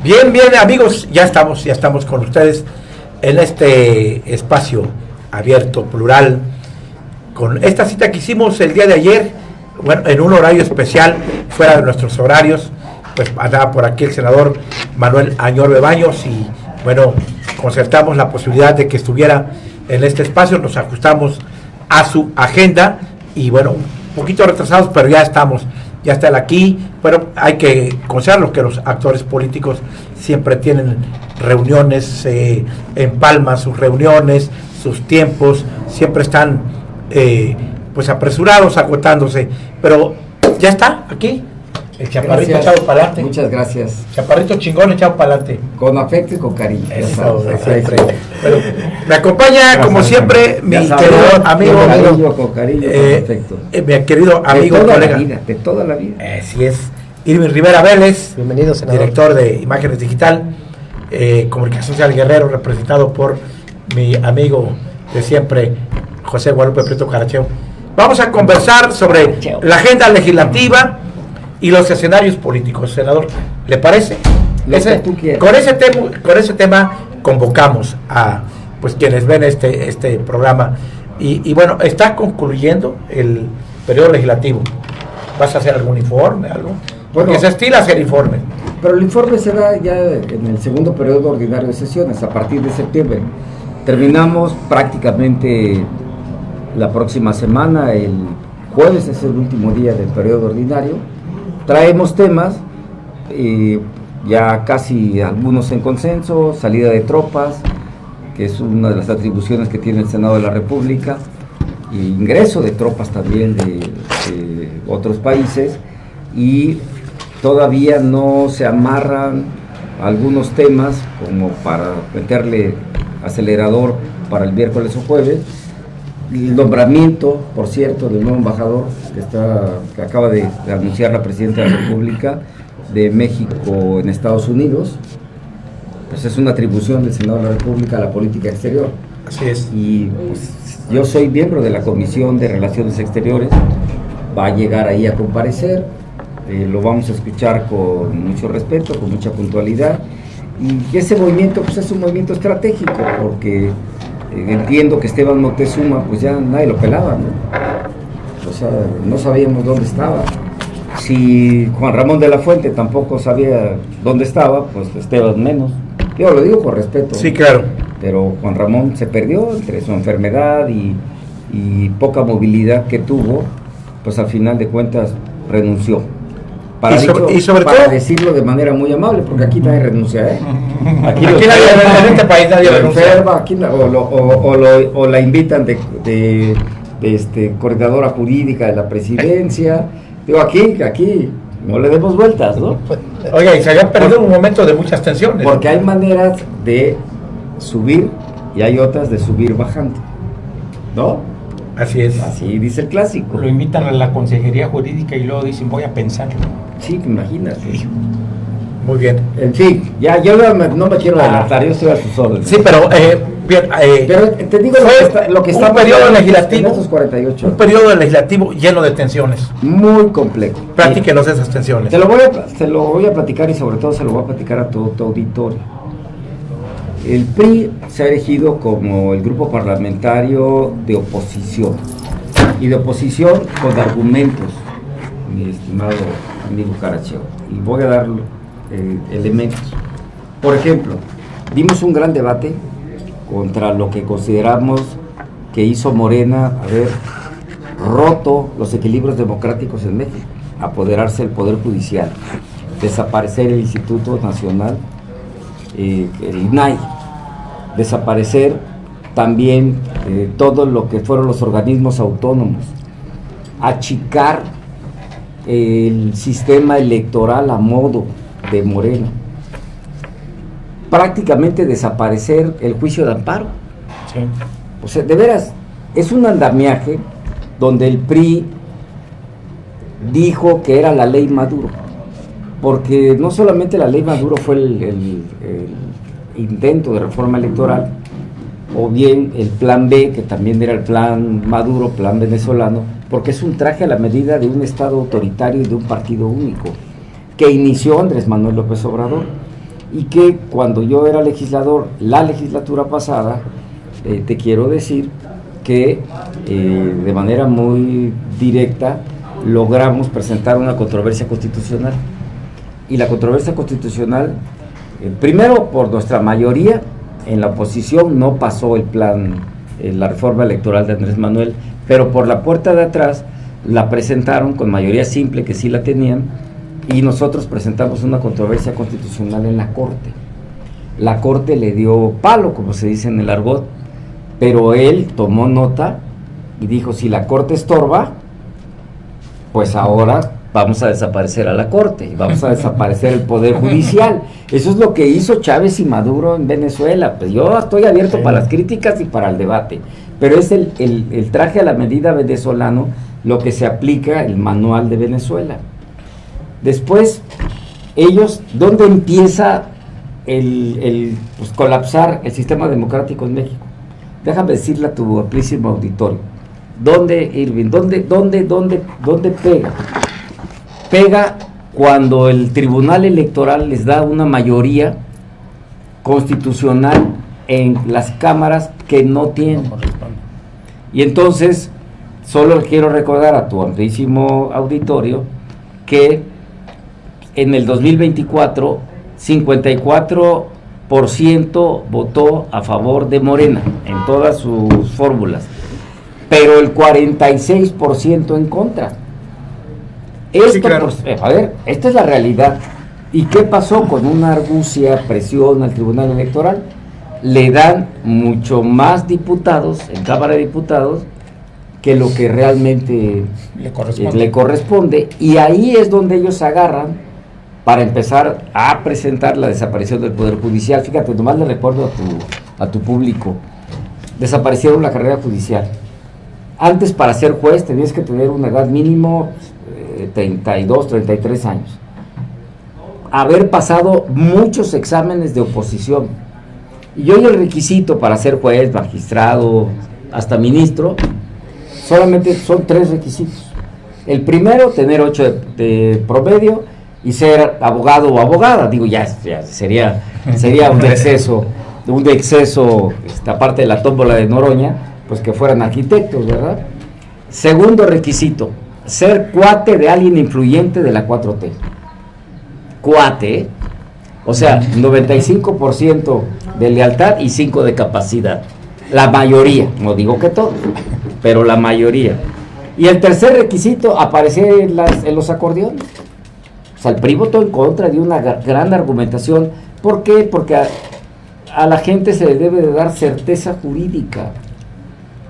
Bien, amigos, ya estamos con ustedes en este espacio abierto, plural, con esta cita que hicimos el día de ayer, bueno, en un horario especial, fuera de nuestros horarios. Pues andaba por aquí el senador Manuel Añorbe Baños y, bueno, concertamos la posibilidad de que estuviera en este espacio, nos ajustamos a su agenda y, bueno, un poquito retrasados, pero ya está él aquí. Pero hay que considerar que los actores políticos siempre tienen reuniones, empalman sus reuniones, sus tiempos, siempre están pues apresurados, agotándose, pero ya está aquí. El chaparrito echado para adelante. Muchas gracias. Chaparrito chingón echado para adelante. Con afecto y con cariño. Eso, siempre. Pero me acompaña, como siempre, mi querido amigo. Con cariño, con afecto. Mi querido amigo, colega. De toda la vida. Así es. Irving Rivera Vélez. Bienvenido, senador. Director de Imágenes Digital, Comunicación Social Guerrero, representado por mi amigo de siempre, José Guadalupe Prieto Caracheo. Vamos a conversar sobre la agenda legislativa y los escenarios políticos, senador. ¿Le parece? Con ese tema convocamos a pues quienes ven este programa y bueno, está concluyendo el periodo legislativo. ¿Vas a hacer algún informe, algo? Porque se estila hacer informes. Pero el informe se da ya en el segundo periodo ordinario de sesiones, a partir de septiembre. Terminamos prácticamente la próxima semana, el jueves es el último día del periodo ordinario. Traemos temas, ya casi algunos en consenso, salida de tropas, que es una de las atribuciones que tiene el Senado de la República, e ingreso de tropas también de otros países, y todavía no se amarran algunos temas como para meterle acelerador para el miércoles o jueves. El nombramiento, por cierto, del nuevo embajador que acaba de anunciar la Presidenta de la República de México en Estados Unidos, pues es una atribución del Senado de la República a la política exterior. Así es. Y pues yo soy miembro de la Comisión de Relaciones Exteriores, va a llegar ahí a comparecer, lo vamos a escuchar con mucho respeto, con mucha puntualidad, y ese movimiento pues es un movimiento estratégico, porque entiendo que Esteban Moctezuma pues ya nadie lo pelaba, ¿no? O sea, no sabíamos dónde estaba. Si Juan Ramón de la Fuente tampoco sabía dónde estaba, pues Esteban menos. Yo lo digo con respeto. Sí, claro. Pero Juan Ramón se perdió entre su enfermedad y poca movilidad que tuvo, pues al final de cuentas renunció. Para decirlo de manera muy amable, porque aquí nadie renuncia, ¿eh? Aquí en este país nadie renuncia. O la invitan de coordinadora jurídica de la presidencia. Digo, aquí no le demos vueltas, ¿no? Oiga, y se había perdido un momento de muchas tensiones. Porque hay maneras de subir y hay otras de subir bajando, ¿no? Así es. Así dice el clásico. Lo invitan a la consejería jurídica y luego dicen, voy a pensarlo. Sí, imagínate. Muy bien. En fin, ya yo no me quiero adelantar, yo estoy a sus órdenes. Sí, pero bien, pero te digo lo que está un periodo legislativo, estos 48. Un periodo legislativo lleno de tensiones. Muy complejo. Platíquenos esas tensiones. Te lo voy a platicar y sobre todo se lo voy a platicar a todo tu auditorio. El PRI se ha elegido como el grupo parlamentario de oposición, y de oposición con argumentos, mi estimado amigo Caracheo, y voy a dar elementos. Por ejemplo, dimos un gran debate contra lo que consideramos que hizo Morena haber roto los equilibrios democráticos en México, apoderarse del Poder Judicial, desaparecer el Instituto Nacional, el INAI, desaparecer también todo lo que fueron los organismos autónomos, achicar el sistema electoral a modo de Morena, prácticamente desaparecer el juicio de amparo. Sí. O sea, de veras, es un andamiaje donde el PRI dijo que era la ley Maduro, porque no solamente la ley Maduro fue el intento de reforma electoral, o bien el plan B, que también era el plan Maduro, plan venezolano, porque es un traje a la medida de un Estado autoritario y de un partido único, que inició Andrés Manuel López Obrador. y que cuando yo era legislador, la legislatura pasada, te quiero decir que de manera muy directa logramos presentar una controversia constitucional. Y la controversia constitucional, primero por nuestra mayoría, en la oposición no pasó el plan, la reforma electoral de Andrés Manuel, pero por la puerta de atrás la presentaron con mayoría simple, que sí la tenían, y nosotros presentamos una controversia constitucional en la Corte. La Corte le dio palo, como se dice en el argot, pero él tomó nota y dijo, si la Corte estorba, pues ahora vamos a desaparecer a la Corte, vamos a desaparecer el Poder Judicial. Eso es lo que hizo Chávez y Maduro en Venezuela. Pues yo estoy abierto para las críticas y para el debate, pero es el traje a la medida venezolano lo que se aplica el manual de Venezuela. Después, ellos, ¿dónde empieza pues, colapsar el sistema democrático en México? Déjame decirle a tu amplísimo auditorio. ¿Dónde, Irving? ¿Dónde pega? Pega cuando el Tribunal Electoral les da una mayoría constitucional en las cámaras que no tienen. Y entonces, solo quiero recordar a tu amplísimo auditorio que en el 2024, 54% votó a favor de Morena en todas sus fórmulas, pero el 46% en contra. Esto, sí, claro. Pues, a ver, esta es la realidad. ¿Y qué pasó? Con una argucia, presión al Tribunal Electoral, le dan mucho más diputados en Cámara de Diputados que lo que realmente le corresponde, y ahí es donde ellos agarran para empezar a presentar la desaparición del Poder Judicial. Fíjate, nomás le recuerdo a tu público, desaparecieron la carrera judicial. Antes, para ser juez tenías que tener una edad mínimo 32, 33 años, haber pasado muchos exámenes de oposición, y hoy el requisito para ser juez, magistrado, hasta ministro, solamente son 3 requisitos. El primero, tener 8 de promedio y ser abogado o abogada. Digo, ya sería un exceso, aparte de la tómbola de Noroña, pues que fueran arquitectos, ¿verdad? Segundo requisito, ser cuate de alguien influyente de la 4T. Cuate, o sea, 95% de lealtad y 5% de capacidad. La mayoría, no digo que todo, pero la mayoría. Y el tercer requisito, aparecer en los acordeones. O sea, el PRI votó en contra de una gran argumentación. ¿Por qué? Porque a la gente se le debe de dar certeza jurídica,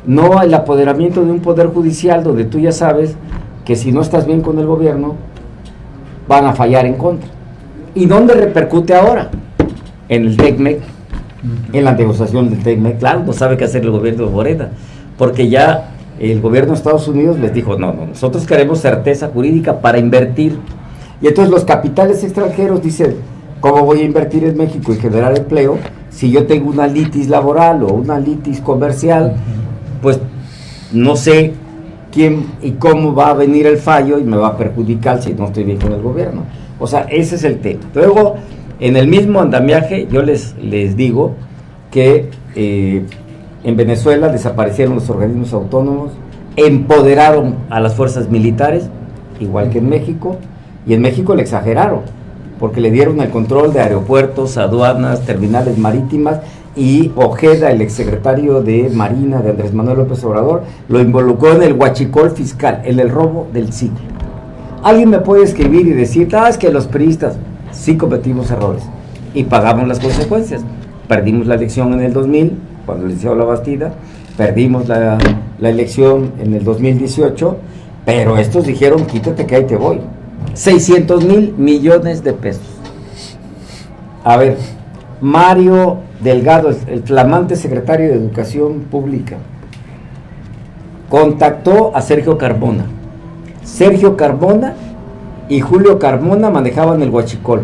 no el apoderamiento de un poder judicial donde tú ya sabes que si no estás bien con el gobierno, van a fallar en contra. ¿Y dónde repercute ahora? En el TECMEC, en la negociación del TECMEC. Claro, no sabe qué hacer el gobierno de Morena, porque ya el gobierno de Estados Unidos les dijo, no, nosotros queremos certeza jurídica para invertir. Y entonces los capitales extranjeros dicen, ¿cómo voy a invertir en México y generar empleo si yo tengo una litis laboral o una litis comercial? Pues no sé quién y cómo va a venir el fallo y me va a perjudicar si no estoy bien con el gobierno. O sea, ese es el tema. Luego, en el mismo andamiaje, yo les digo que en Venezuela desaparecieron los organismos autónomos, empoderaron a las fuerzas militares, igual que en México, y en México le exageraron, porque le dieron el control de aeropuertos, aduanas, terminales marítimas, y Ojeda, el exsecretario de Marina de Andrés Manuel López Obrador, lo involucró en el huachicol fiscal, en el robo del siglo. Alguien me puede escribir y decir, es que los priistas sí cometimos errores y pagamos las consecuencias. Perdimos la elección en el 2000, cuando le hicieron la Bastida, perdimos la elección en el 2018, pero estos dijeron, quítate que ahí te voy. 600,000 millones de pesos. A ver, Mario Delgado, el flamante secretario de Educación Pública, contactó a Sergio Carmona. Sergio Carmona y Julio Carmona manejaban el huachicol.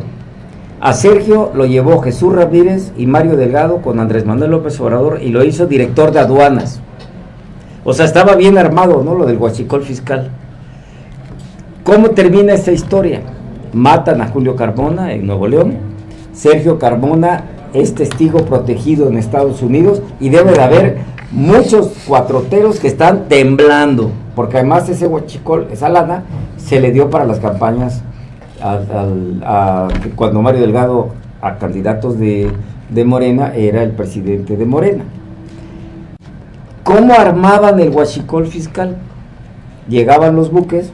A Sergio lo llevó Jesús Ramírez y Mario Delgado con Andrés Manuel López Obrador y lo hizo director de aduanas. O sea, estaba bien armado, ¿no? Lo del huachicol fiscal. ¿Cómo termina esta historia? Matan a Julio Carmona en Nuevo León, Sergio Carmona es testigo protegido en Estados Unidos y debe de haber muchos cuatroteros que están temblando, porque además ese huachicol, esa lana, se le dio para las campañas cuando Mario Delgado, a candidatos de Morena, era el presidente de Morena. ¿Cómo armaban el huachicol fiscal? Llegaban los buques,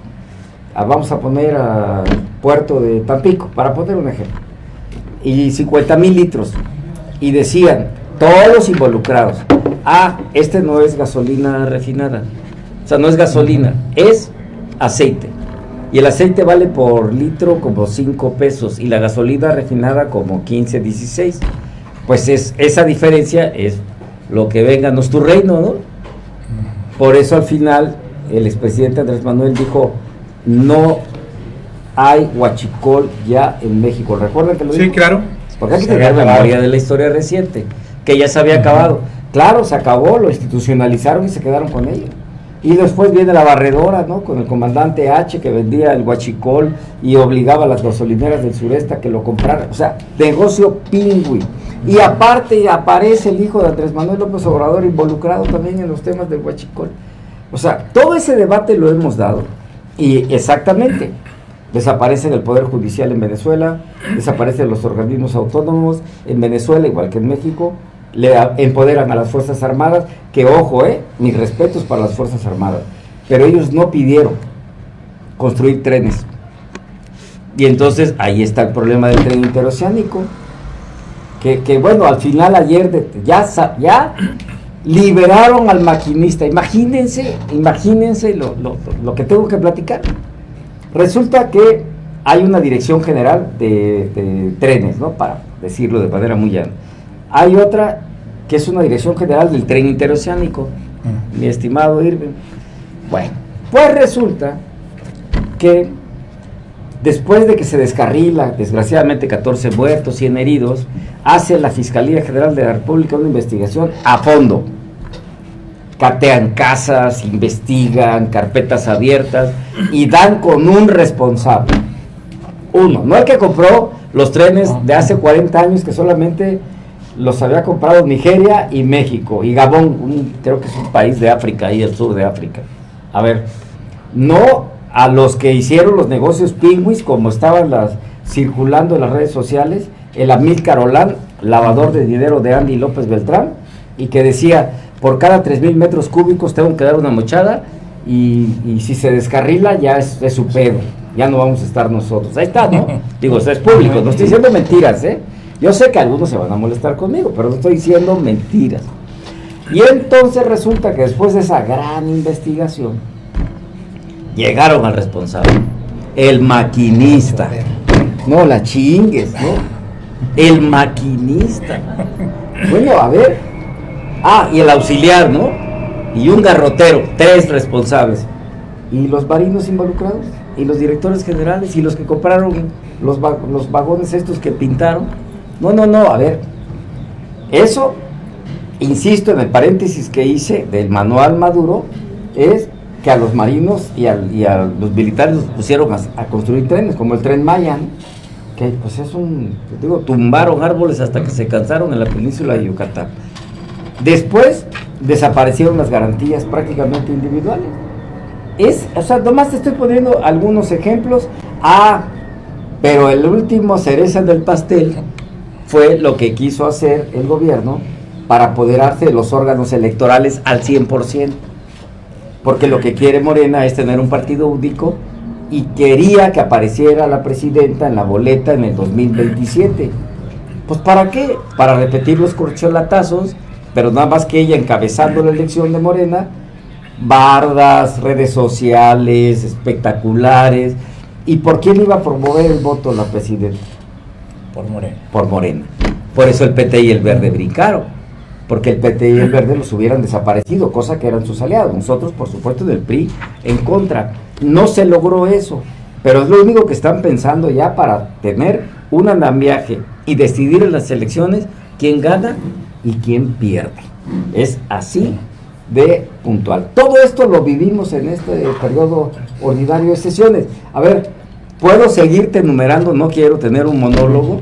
vamos a poner al puerto de Tampico, para poner un ejemplo, y 50,000 litros, y decían, todos los involucrados, este no es gasolina refinada, o sea, no es gasolina, es aceite, y el aceite vale por litro como 5 pesos, y la gasolina refinada como 15, 16, pues esa diferencia es lo que venga, no es tu reino, ¿no? Por eso al final el expresidente Andrés Manuel dijo, no hay huachicol ya en México. ¿Recuerdan que lo dijo? Sí, claro. Porque hay que tener memoria de la historia reciente, que ya se había acabado. Claro, se acabó, lo institucionalizaron y se quedaron con ello. Y después viene la barredora, ¿no? Con el comandante H, que vendía el huachicol y obligaba a las gasolineras del sureste a que lo compraran. O sea, negocio pingüi. Y aparte aparece el hijo de Andrés Manuel López Obrador involucrado también en los temas del huachicol. O sea, todo ese debate lo hemos dado. Y exactamente, desaparecen el Poder Judicial en Venezuela, desaparecen los organismos autónomos en Venezuela, igual que en México, le empoderan a las Fuerzas Armadas, que ojo, mis respetos para las Fuerzas Armadas, pero ellos no pidieron construir trenes. Y entonces ahí está el problema del tren interoceánico, que bueno, al final ayer ya liberaron al maquinista. Imagínense lo que tengo que platicar. Resulta que hay una dirección general de trenes, ¿no? Para decirlo de manera muy llana. Hay otra que es una dirección general del tren interoceánico, mi estimado Irving. Bueno, pues resulta que después de que se descarrila, desgraciadamente 14 muertos, 100 heridos, hace la Fiscalía General de la República una investigación a fondo. Catean casas, investigan, carpetas abiertas y dan con un responsable. Uno, no el que compró los trenes de hace 40 años, que solamente los había comprado Nigeria y México, y Gabón, creo que es un país de África, ahí al sur de África. A ver, no a los que hicieron los negocios pingüis, como estaban circulando en las redes sociales, el Amílcar Olán, lavador de dinero de Andy López Beltrán, y que decía, por cada 3,000 metros cúbicos tengo que dar una mochada, y si se descarrila ya es su pedo, ya no vamos a estar nosotros. Ahí está, ¿no? Digo, eso es público, no estoy diciendo mentiras, Yo sé que algunos se van a molestar conmigo, pero no estoy diciendo mentiras. Y entonces resulta que después de esa gran investigación, llegaron al responsable, el maquinista. No la chingues, ¿no? El maquinista. Bueno, a ver. Y el auxiliar, ¿no? Y un garrotero, 3 responsables. ¿Y los marinos involucrados? ¿Y los directores generales? ¿Y los que compraron los vagones estos que pintaron? No, a ver. Eso, insisto en el paréntesis que hice del manual Maduro, es que a los marinos y a los militares los pusieron a construir trenes, como el Tren Maya, ¿no? Que pues tumbaron árboles hasta que se cansaron en la península de Yucatán. Después desaparecieron las garantías prácticamente individuales. Nomás te estoy poniendo algunos ejemplos. Pero el último cereza del pastel fue lo que quiso hacer el gobierno para apoderarse de los órganos electorales al 100%. Porque lo que quiere Morena es tener un partido único y quería que apareciera la presidenta en la boleta en el 2027. Pues ¿para qué? Para repetir los corcholatazos, pero nada más que ella encabezando la elección de Morena, bardas, redes sociales, espectaculares. ¿Y por quién iba a promover el voto la presidenta? Por Morena. Por eso el PT y el Verde brincaron, porque el PT y el Verde los hubieran desaparecido, cosa que eran sus aliados. Nosotros, por supuesto, del PRI en contra. No se logró eso, pero es lo único que están pensando ya para tener un andamiaje y decidir en las elecciones quién gana y quién pierde. Es así de puntual. Todo esto lo vivimos en este periodo ordinario de sesiones. A ver, puedo seguirte enumerando, no quiero tener un monólogo,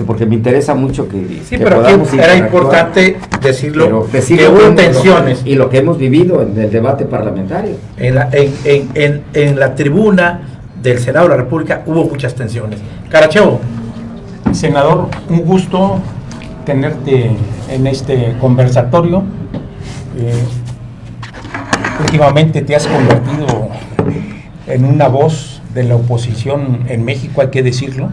porque me interesa mucho que, Sí, que pero podamos aquí era interactuar, importante decirlo, pero que decirlo hubo como tensiones y lo que hemos vivido en el debate parlamentario. en la tribuna del Senado de la República, hubo muchas tensiones. Carachevo, Senador, un gusto tenerte en este conversatorio. Últimamente te has convertido en una voz de la oposición en México, hay que decirlo.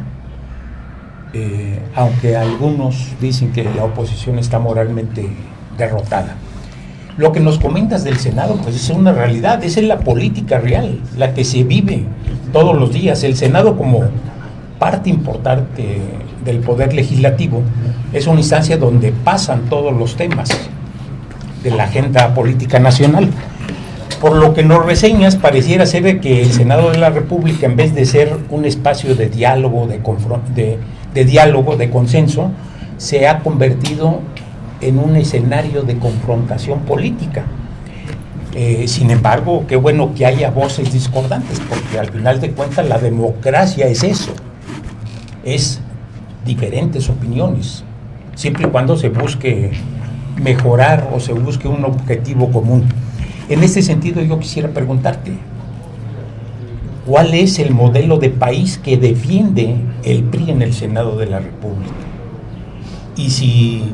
Aunque algunos dicen que la oposición está moralmente derrotada. Lo que nos comentas del Senado, pues es una realidad, esa es la política real, la que se vive todos los días. El Senado, como parte importante del Poder Legislativo, es una instancia donde pasan todos los temas de la agenda política nacional. Por lo que nos reseñas, pareciera ser que el Senado de la República, en vez de ser un espacio de diálogo, de diálogo, de consenso, se ha convertido en un escenario de confrontación política. Sin embargo, qué bueno que haya voces discordantes, porque al final de cuentas la democracia es eso, es diferentes opiniones, siempre y cuando se busque mejorar o se busque un objetivo común. En este sentido, yo quisiera preguntarte, ¿cuál es el modelo de país que defiende el PRI en el Senado de la República? Y si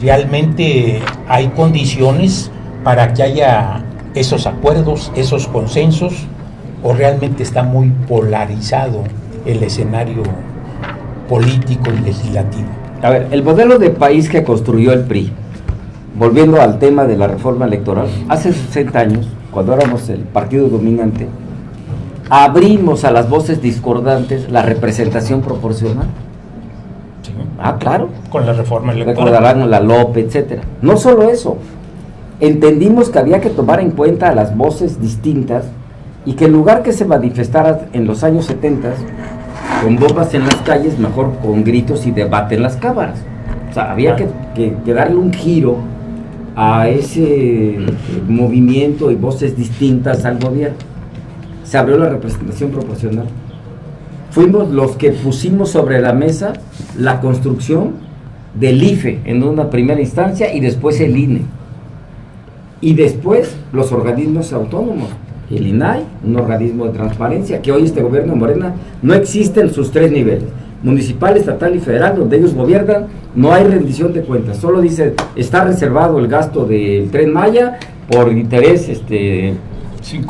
realmente hay condiciones para que haya esos acuerdos, esos consensos, o realmente está muy polarizado el escenario político y legislativo. A ver, el modelo de país que construyó el PRI, volviendo al tema de la reforma electoral, hace 60 años, cuando éramos el partido dominante, abrimos a las voces discordantes la representación proporcional. ¿Sí? Ah, claro. Con la reforma electoral. Recordarán la Lope, etcétera. No solo eso, entendimos que había que tomar en cuenta a las voces distintas y que en lugar que se manifestara en los años 70 con bombas en las calles, mejor con gritos y debate en las cámaras. O sea, había que darle un giro a ese movimiento y voces distintas al gobierno. Se abrió la representación proporcional. Fuimos los que pusimos sobre la mesa la construcción del IFE en una primera instancia y después el INE. Y después los organismos autónomos. El INAI, un organismo de transparencia, que hoy este gobierno de Morena no existe en sus 3 niveles, municipal, estatal y federal, donde ellos gobiernan, no hay rendición de cuentas, solo dice, está reservado el gasto del Tren Maya por interés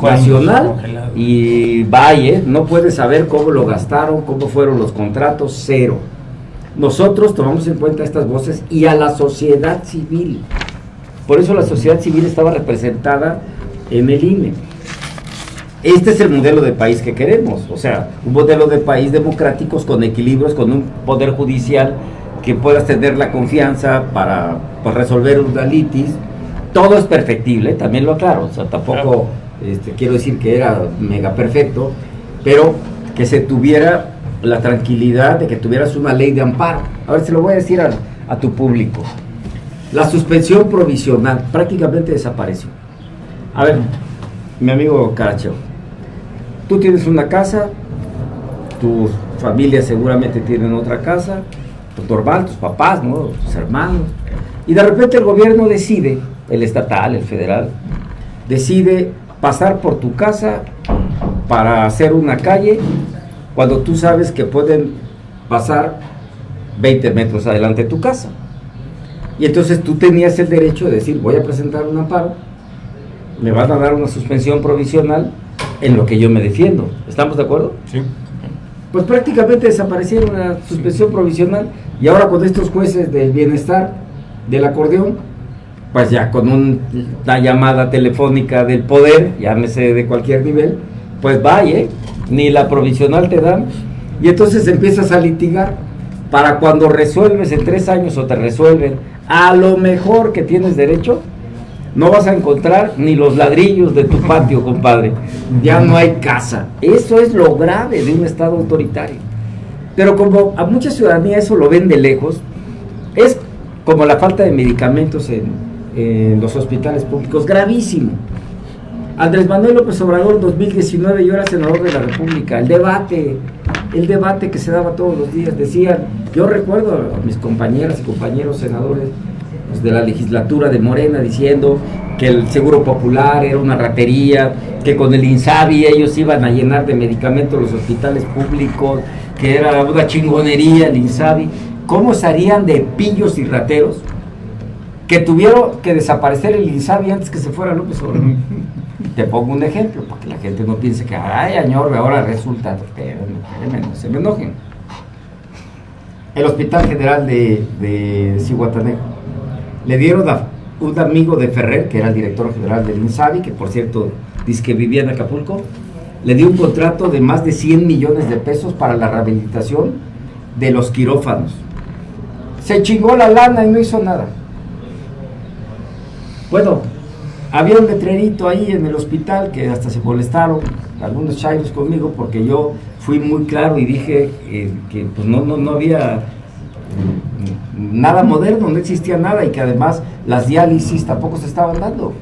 nacional y vaya, no puedes saber cómo lo gastaron, cómo fueron los contratos, cero. Nosotros tomamos en cuenta estas voces y a la sociedad civil, por eso la sociedad civil estaba representada en el INE. Este es el modelo de país que queremos, o sea, un modelo de país democrático con equilibrios, con un poder judicial que puedas tener la confianza para resolver una litis. Todo es perfectible, también lo aclaro, o sea, tampoco quiero decir que era mega perfecto, pero que se tuviera la tranquilidad de que tuvieras una ley de amparo. A ver, se lo voy a decir a tu público. La suspensión provisional prácticamente desapareció. A ver, mi amigo Carachevo, tú tienes una casa, tu familia seguramente tienen otra casa, tu hermano, tus papás, ¿no? Tus hermanos, y de repente el gobierno decide, el estatal, el federal, decide pasar por tu casa para hacer una calle cuando tú sabes que pueden pasar 20 metros adelante de tu casa. Y entonces tú tenías el derecho de decir, voy a presentar un amparo, me van a dar una suspensión provisional en lo que yo me defiendo. ¿Estamos de acuerdo? Sí. Pues prácticamente desaparecieron la suspensión provisional y ahora con estos jueces del bienestar, del acordeón, pues ya con una llamada telefónica del poder, llámese de cualquier nivel, pues vaya, ni la provisional te dan y entonces empiezas a litigar para cuando resuelves en 3 años o te resuelven a lo mejor que tienes derecho, no vas a encontrar ni los ladrillos de tu patio, compadre. Ya no hay casa. Eso es lo grave de un Estado autoritario. Pero como a mucha ciudadanía eso lo ven de lejos, es como la falta de medicamentos en los hospitales públicos, gravísimo. Andrés Manuel López Obrador, 2019, yo era senador de la República. El debate el debate que se daba todos los días. Decían, yo recuerdo a mis compañeras y compañeros senadores pues, de la legislatura de Morena diciendo que el Seguro Popular era una ratería, que con el INSABI ellos iban a llenar de medicamentos los hospitales públicos, que era una chingonería el INSABI. ¿Cómo estarían de pillos y rateros que tuvieron que desaparecer el INSABI antes que se fuera López Obrador? Te pongo un ejemplo, para que la gente no piense que, ay, añor, ahora resulta, espérenme, no se me enojen. El Hospital General de Zihuatanejo, le dieron a un amigo de Ferrer, que era el director general del INSABI, que por cierto, dice que vivía en Acapulco, le dio un contrato de más de 100 millones de pesos para la rehabilitación de los quirófanos. Se chingó la lana y no hizo nada. Bueno, había un letrerito ahí en el hospital que hasta se molestaron algunos chairos conmigo porque yo fui muy claro y dije que pues no había nada moderno, no existía nada y que además las diálisis tampoco se estaban dando.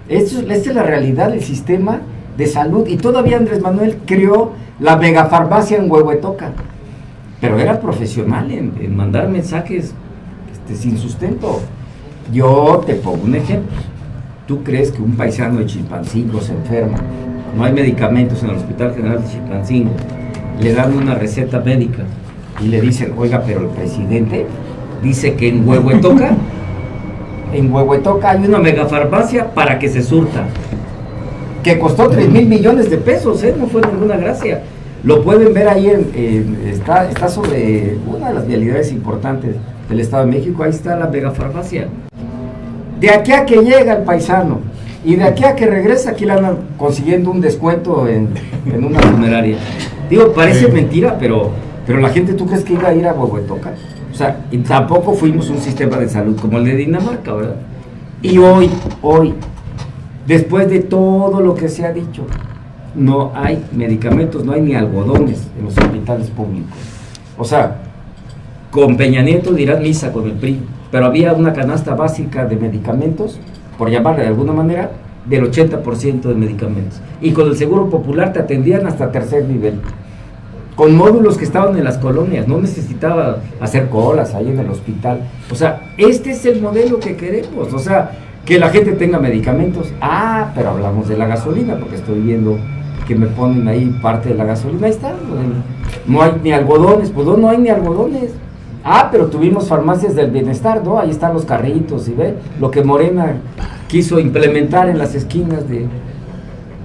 Esta es la realidad del sistema de salud y todavía Andrés Manuel creó la megafarmacia en Huehuetoca, pero era profesional en mandar mensajes sin sustento. Yo te pongo un ejemplo. ¿Tú crees que un paisano de Chilpancingo se enferma? No hay medicamentos en el Hospital General de Chilpancingo. Le dan una receta médica y le dicen, oiga, pero el presidente dice que en Huehuetoca hay una megafarmacia para que se surta, que costó 3,000 millones de pesos, no fue ninguna gracia. Lo pueden ver ahí, está sobre una de las vialidades importantes del Estado de México, ahí está la megafarmacia. De aquí a que llega el paisano y de aquí a que regresa, aquí le andan consiguiendo un descuento en una funeraria. Digo, parece mentira, pero la gente, ¿tú crees que iba a ir a Huehuetoca? O sea, y tampoco fuimos un sistema de salud como el de Dinamarca, ¿verdad? Y hoy, después de todo lo que se ha dicho, no hay medicamentos, no hay ni algodones en los hospitales públicos. O sea, con Peña Nieto dirán misa con el PRI, pero había una canasta básica de medicamentos, por llamarle de alguna manera, del 80% de medicamentos. Y con el Seguro Popular te atendían hasta tercer nivel, con módulos que estaban en las colonias, no necesitaba hacer colas ahí en el hospital. O sea, este es el modelo que queremos, o sea, que la gente tenga medicamentos. Ah, pero hablamos de la gasolina, porque estoy viendo que me ponen ahí parte de la gasolina, ahí está, no hay ni algodones, pues no hay ni algodones. Ah, pero tuvimos farmacias del bienestar, ¿no? Ahí están los carritos, y ve lo que Morena quiso implementar en las esquinas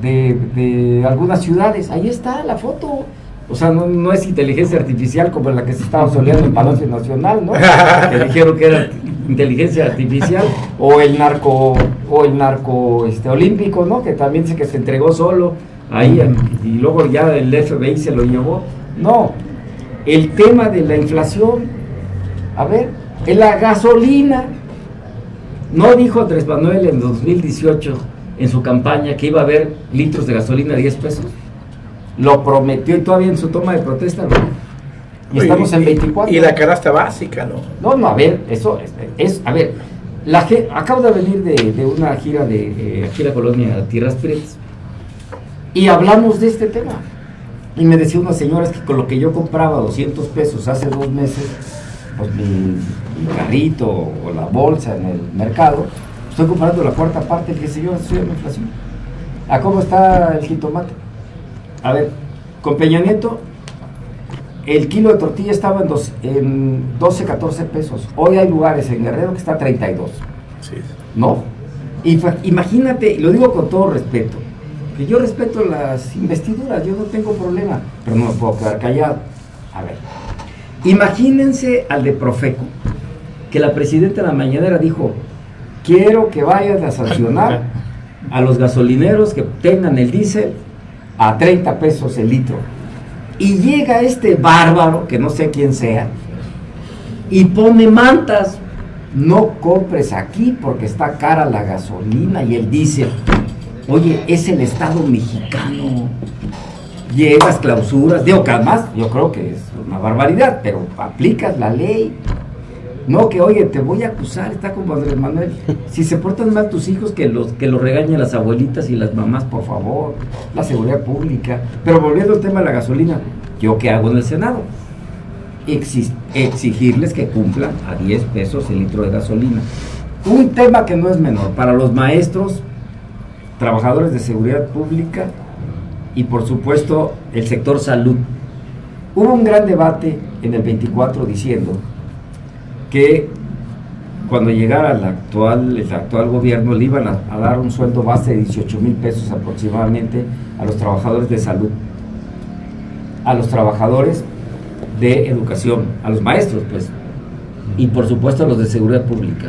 de algunas ciudades. Ahí está la foto. O sea, no es inteligencia artificial como la que se estaba soleando en Palacio Nacional, ¿no? Que dijeron que era inteligencia artificial, o el narco olímpico, ¿no? Que también dice que se entregó solo ahí y luego ya el FBI se lo llevó. No, el tema de la inflación. A ver, en la gasolina, ¿no dijo Andrés Manuel en 2018 en su campaña que iba a haber litros de gasolina a 10 pesos? Lo prometió y todavía en su toma de protesta lo dijo. Y estamos en 24. Y la canasta básica, ¿no? No, a ver, eso es a ver, acabo de venir de una gira de aquí a la colonia Tierras Prietas y hablamos de este tema. Y me decía una señora que con lo que yo compraba 200 pesos hace 2 meses, pues mi carrito o la bolsa en el mercado, estoy comprando la cuarta parte. Le dije, señor, estoy en inflación. ¿A cómo está el jitomate? A ver, con Peña Nieto, el kilo de tortilla estaba en 12, 14 pesos. Hoy hay lugares en Guerrero que está a 32. Sí. ¿No? Y imagínate, lo digo con todo respeto, que yo respeto las investiduras, yo no tengo problema, pero no me puedo quedar callado. A ver, imagínense al de Profeco, que la presidenta en la mañanera dijo, quiero que vayan a sancionar a los gasolineros que tengan el diésel a 30 pesos el litro. Y llega este bárbaro, que no sé quién sea, y pone mantas. No compres aquí porque está cara la gasolina y el diésel. Oye, es el Estado mexicano. Llevas clausuras, digo que además yo creo que es una barbaridad, pero aplicas la ley. No que, oye, te voy a acusar, está como Andrés Manuel. Si se portan mal tus hijos, que los regañen las abuelitas y las mamás, por favor. La seguridad pública. Pero volviendo al tema de la gasolina, ¿Yo qué hago en el Senado? Exigirles que cumplan a 10 pesos el litro de gasolina. Un tema que no es menor para los maestros, trabajadores de seguridad pública y por supuesto el sector salud. Hubo un gran debate en el 24 diciendo que cuando llegara el actual gobierno le iban a dar un sueldo base de 18,000 pesos aproximadamente a los trabajadores de salud, a los trabajadores de educación, a los maestros pues, y por supuesto a los de seguridad pública.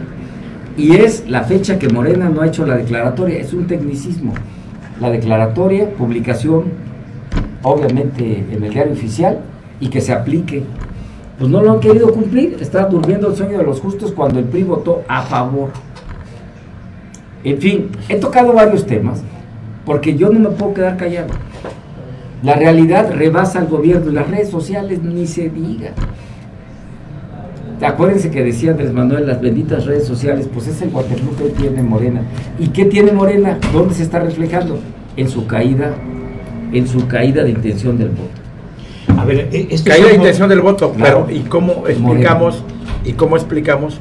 Y es la fecha que Morena no ha hecho la declaratoria, es un tecnicismo. La declaratoria, publicación, obviamente en el diario oficial, y que se aplique. Pues no lo han querido cumplir, está durmiendo el sueño de los justos cuando el PRI votó a favor. En fin, he tocado varios temas, porque yo no me puedo quedar callado. La realidad rebasa al gobierno, y las redes sociales ni se diga. Acuérdense que decía Andrés Manuel, las benditas redes sociales, pues es el Waterloo que tiene Morena. ¿Y qué tiene Morena? ¿Dónde se está reflejando? En su caída de intención del voto. A ver, caída de intención del voto, claro. Pero ¿y cómo explicamos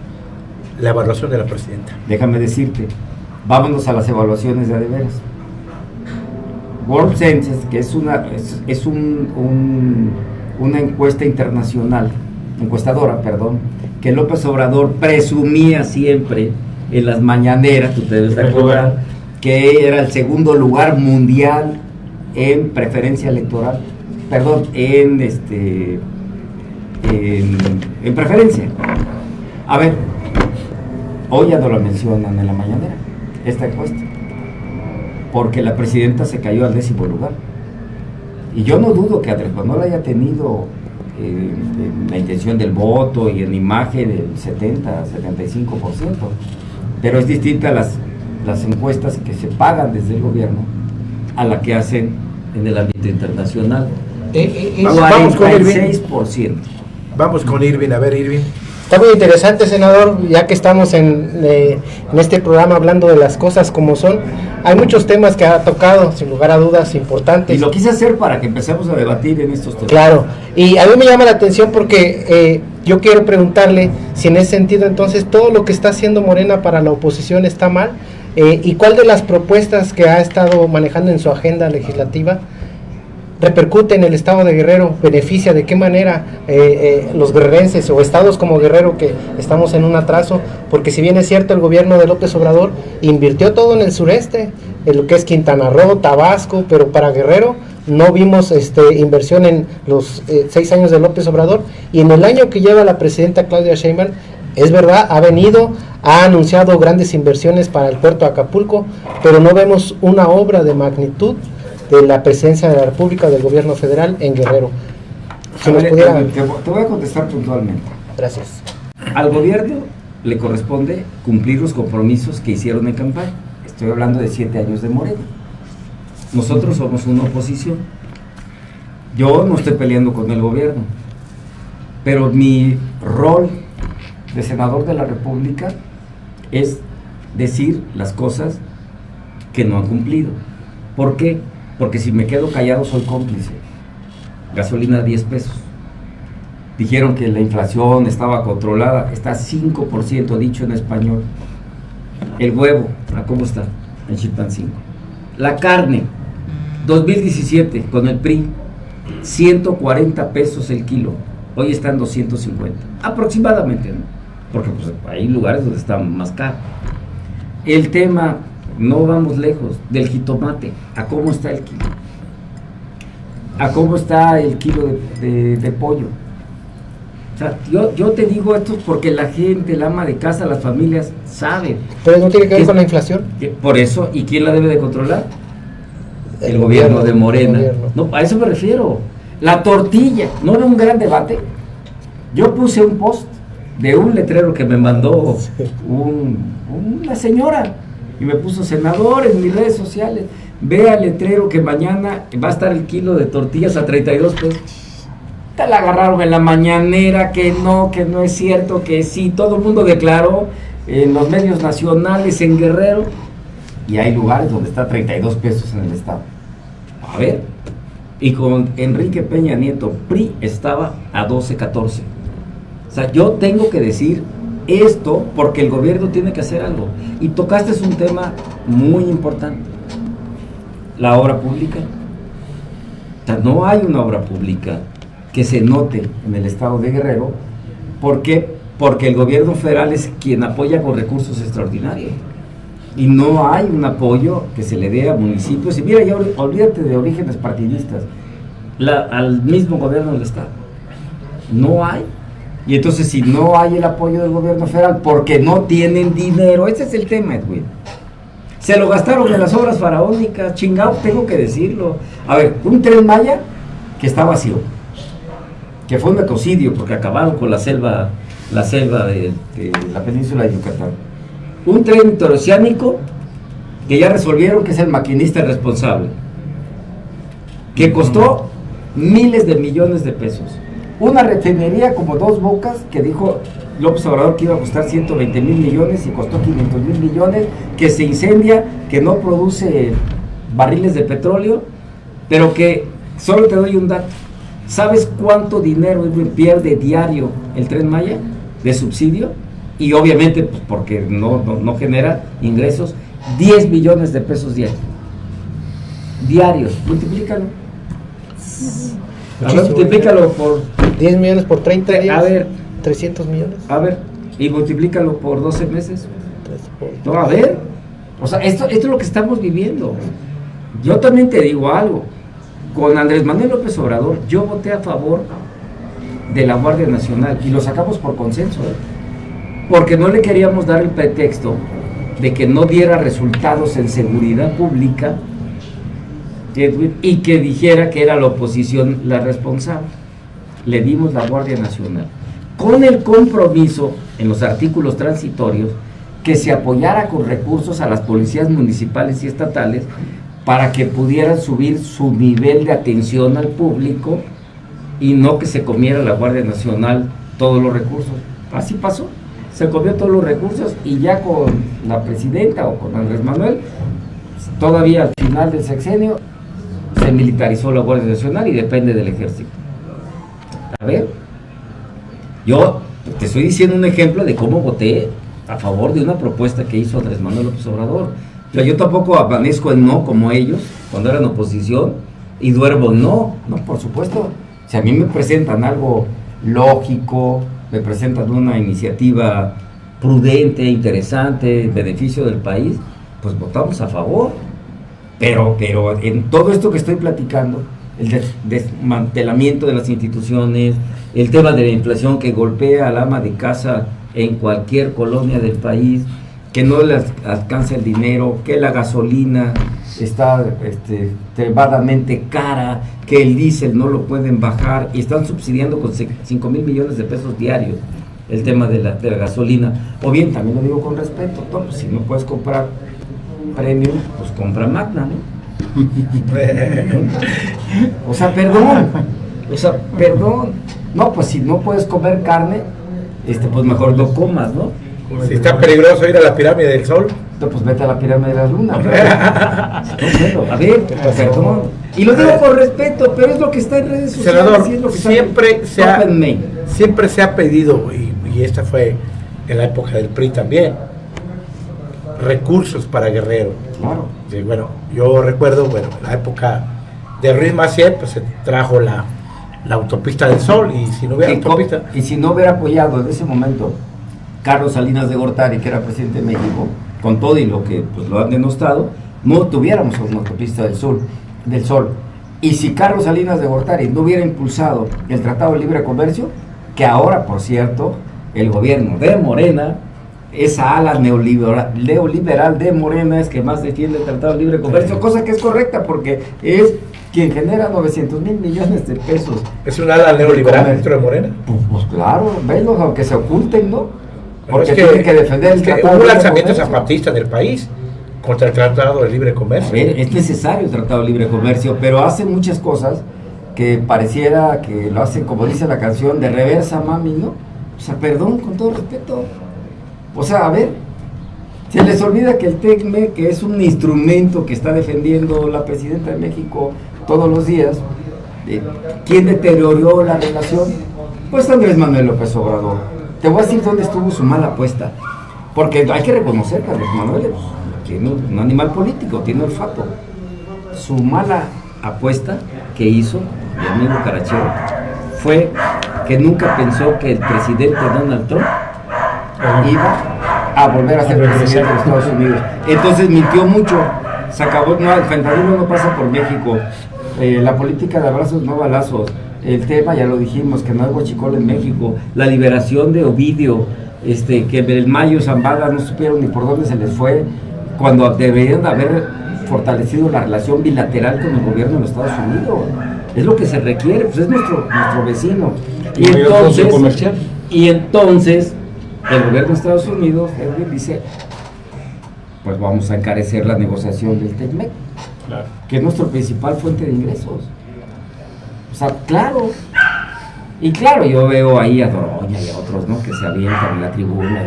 la evaluación de la presidenta? Déjame decirte, vámonos a las evaluaciones de veras. World Census, que es una encuesta internacional, encuestadora, perdón, que López Obrador presumía siempre en las mañaneras, tú te debes recordar, que era el segundo lugar mundial en preferencia electoral, perdón, en preferencia. A ver, hoy ya no lo mencionan en la mañanera, esta encuesta, porque la presidenta se cayó al 10º lugar. Y yo no dudo que Andrés Manuel haya tenido la intención del voto y en imagen del 70-75%, pero es distinta las encuestas que se pagan desde el gobierno a la que hacen en el ámbito internacional. Vamos con Irving. 46%. Vamos con Irving, a ver Irving. Está muy interesante, senador, ya que estamos en este programa hablando de las cosas como son. Hay muchos temas que ha tocado, sin lugar a dudas, importantes. Y lo quise hacer para que empecemos a debatir en estos temas. Claro, y a mí me llama la atención porque yo quiero preguntarle si en ese sentido entonces todo lo que está haciendo Morena para la oposición está mal, y cuál de las propuestas que ha estado manejando en su agenda legislativa repercute en el estado de Guerrero, beneficia, de qué manera los guerrerenses o estados como Guerrero, que estamos en un atraso, porque si bien es cierto el gobierno de López Obrador invirtió todo en el sureste, en lo que es Quintana Roo, Tabasco, pero para Guerrero no vimos inversión en los 6 años de López Obrador, y en el año que lleva la presidenta Claudia Sheinbaum, es verdad, ha anunciado grandes inversiones para el puerto de Acapulco, pero no vemos una obra de magnitud de la presencia de la República, del gobierno federal en Guerrero. Si nos pudiera... Te voy a contestar puntualmente. Gracias. Al gobierno le corresponde cumplir los compromisos que hicieron en campaña. Estoy hablando de 7 años de Morena. Nosotros somos una oposición. Yo no estoy peleando con el gobierno, pero mi rol de senador de la República es decir las cosas que no han cumplido. ¿Por qué? Porque si me quedo callado soy cómplice. Gasolina 10 pesos. Dijeron que la inflación estaba controlada, está 5%, dicho en español. El huevo, ¿a cómo está? En Chilpancingo. La carne, 2017 con el PRI, 140 pesos el kilo. Hoy está en 250, aproximadamente, ¿no? Porque pues, hay lugares donde está más caro. El tema, no vamos lejos, del jitomate. ¿A cómo está el kilo? ¿A cómo está el kilo de pollo? O sea, yo te digo esto porque la gente, el ama de casa, las familias saben. Pero no tiene que ver con la inflación. Por eso, ¿y quién la debe de controlar? El gobierno de Morena. No, a eso me refiero. La tortilla, ¿no era un gran debate? Yo puse un post de un letrero que me mandó una señora y me puso: senador, en mis redes sociales, vea el letrero que mañana va a estar el kilo de tortillas a 32 pesos. Te la agarraron en la mañanera, que no es cierto, que sí, todo el mundo declaró en los medios nacionales, en Guerrero, y hay lugares donde está 32 pesos en el estado. A ver, y con Enrique Peña Nieto, PRI estaba a 12-14. O sea, yo tengo que decir esto porque el gobierno tiene que hacer algo. Y tocaste un tema muy importante, la obra pública. O sea, no hay una obra pública que se note en el estado de Guerrero. ¿Por qué? Porque el gobierno federal es quien apoya con recursos extraordinarios. Y no hay un apoyo que se le dé a municipios. Y mira, ya olvídate de orígenes partidistas, al mismo gobierno del estado. No hay. Y entonces, si no hay el apoyo del gobierno federal, porque no tienen dinero, ese es el tema, Edwin. Se lo gastaron en las obras faraónicas, chingado, tengo que decirlo. A ver, un Tren Maya que está vacío, que fue un ecocidio porque acabaron con la selva de la península de Yucatán. Un tren interoceánico que ya resolvieron que es el maquinista responsable, que costó miles de millones de pesos. Una refinería como Dos Bocas, que dijo López Obrador que iba a costar 120 mil millones y costó 500 mil millones, que se incendia, que no produce barriles de petróleo, pero que, solo te doy un dato, ¿sabes cuánto dinero pierde diario el Tren Maya de subsidio? Y obviamente, pues porque no genera ingresos, 10 millones de pesos diarios, multiplícalo. A ver, multiplícalo por 10 millones por 30 días. A ver, 300 millones. A ver, y multiplícalo por 12 meses. 3 por... No, a ver. O sea, esto es lo que estamos viviendo. Yo también te digo algo. Con Andrés Manuel López Obrador, yo voté a favor de la Guardia Nacional y lo sacamos por consenso, porque no le queríamos dar el pretexto de que no diera resultados en seguridad pública, Edwin, y que dijera que era la oposición la responsable. Le dimos la Guardia Nacional con el compromiso en los artículos transitorios que se apoyara con recursos a las policías municipales y estatales para que pudieran subir su nivel de atención al público y no que se comiera la Guardia Nacional todos los recursos. Así pasó, se comió todos los recursos y ya con la presidenta o con Andrés Manuel, todavía al final del sexenio, se militarizó la Guardia Nacional y depende del ejército. A ver, yo te estoy diciendo un ejemplo de cómo voté a favor de una propuesta que hizo Andrés Manuel López Obrador. O sea, yo tampoco amanezco en no como ellos, cuando eran oposición, y duermo no, por supuesto. Si a mí me presentan algo lógico, me presentan una iniciativa prudente, interesante, en beneficio del país, pues votamos a favor. Pero en todo esto que estoy platicando, el desmantelamiento de las instituciones, el tema de la inflación que golpea al ama de casa en cualquier colonia del país, que no les alcanza el dinero, que la gasolina está extremadamente cara, que el diésel no lo pueden bajar y están subsidiando con 5 mil millones de pesos diarios el tema de la gasolina. O bien, también lo digo con respeto, pues, si no puedes comprar premium, pues compra Magna, ¿no? O sea, perdón. No, pues si no puedes comer carne, pues mejor no comas, ¿no? Si está peligroso ir a la pirámide del Sol, no, pues vete a la pirámide de la Luna. No, a ver, perdón. Y lo digo con respeto, pero es lo que está en redes sociales. Senador, es lo que siempre se ha pedido, y esta fue en la época del PRI también, recursos para Guerrero. Claro. Sí, bueno, yo recuerdo, en la época de Ruiz Massieu, pues se trajo la autopista del Sol, y si no hubiera autopista... Y si no hubiera apoyado en ese momento Carlos Salinas de Gortari, que era presidente de México, con todo y lo que pues lo han denostado, no tuviéramos una autopista del Sol. Y si Carlos Salinas de Gortari no hubiera impulsado el Tratado de Libre Comercio, que ahora, por cierto, el gobierno de Morena, esa ala neoliberal de Morena es que más defiende el Tratado de Libre Comercio, cosa que es correcta porque es quien genera 900 mil millones de pesos. ¿Es un ala neoliberal dentro de Morena? Pues claro, venlos aunque se oculten, ¿no? Porque tienen que defender el Tratado de Libre Comercio. Hubo lanzamientos zapatistas del país contra el Tratado de Libre Comercio. A ver, es necesario el Tratado de Libre Comercio, pero hace muchas cosas que pareciera que lo hacen, como dice la canción, de reversa, mami, ¿no? O sea, perdón, con todo respeto. O sea, a ver, se les olvida que el TECME, que es un instrumento que está defendiendo la presidenta de México todos los días, ¿Quién deterioró la relación? Pues Andrés Manuel López Obrador. Te voy a decir dónde estuvo su mala apuesta, porque hay que reconocer que Andrés Manuel tiene un animal político, tiene olfato. Su mala apuesta que hizo, mi amigo Carachero, fue que nunca pensó que el presidente Donald Trump iba a volver a ser presidente de Estados Unidos. Entonces mintió mucho. Se acabó, no, el fentanilo no pasa por México. La política de abrazos no balazos. El tema, ya lo dijimos, que no hay huachicol en México. La liberación de Ovidio, que el Mayo Zambada no supieron ni por dónde se les fue, cuando deberían de haber fortalecido la relación bilateral con el gobierno de los Estados Unidos. Es lo que se requiere, pues es nuestro vecino. Y entonces el gobierno de Estados Unidos dice, pues vamos a encarecer la negociación del TECMEC, claro, que es nuestra principal fuente de ingresos. O sea, claro. Y claro, yo veo ahí a Doroña y a otros, ¿no?, que se avientan en la tribuna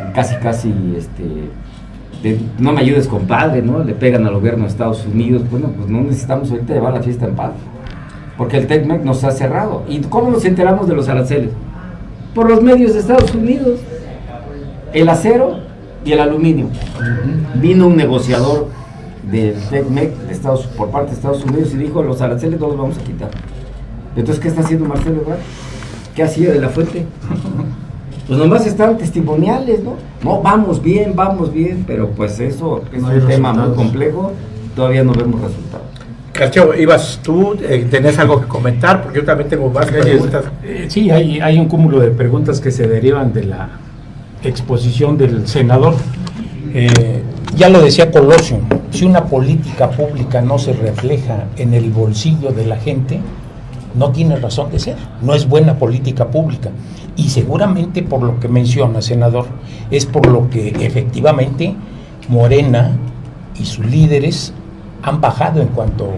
y casi no me ayudes, compadre, ¿no? Le pegan al gobierno de Estados Unidos. Bueno, pues no necesitamos ahorita llevar la fiesta en paz, porque el TECMEC nos ha cerrado. ¿Y cómo nos enteramos de los aranceles? Por los medios de Estados Unidos. El acero y el aluminio. Vino un negociador del TECMEC por parte de Estados Unidos y dijo, los aranceles no los vamos a quitar. Entonces, ¿qué está haciendo Marcelo Ebrard? ¿Qué hacía de la Fuente? Pues nomás estaban testimoniales, ¿no? No, vamos bien, pero pues eso es no un tema muy complejo, todavía no vemos resultados. Carachero, ibas tú, ¿tenés algo que comentar? Porque yo también tengo más preguntas. Sí, hay un cúmulo de preguntas que se derivan de la exposición del senador. Ya lo decía Colosio, si una política pública no se refleja en el bolsillo de la gente, no tiene razón de ser, no es buena política pública. Y seguramente por lo que menciona, senador, es por lo que efectivamente Morena y sus líderes han bajado en cuanto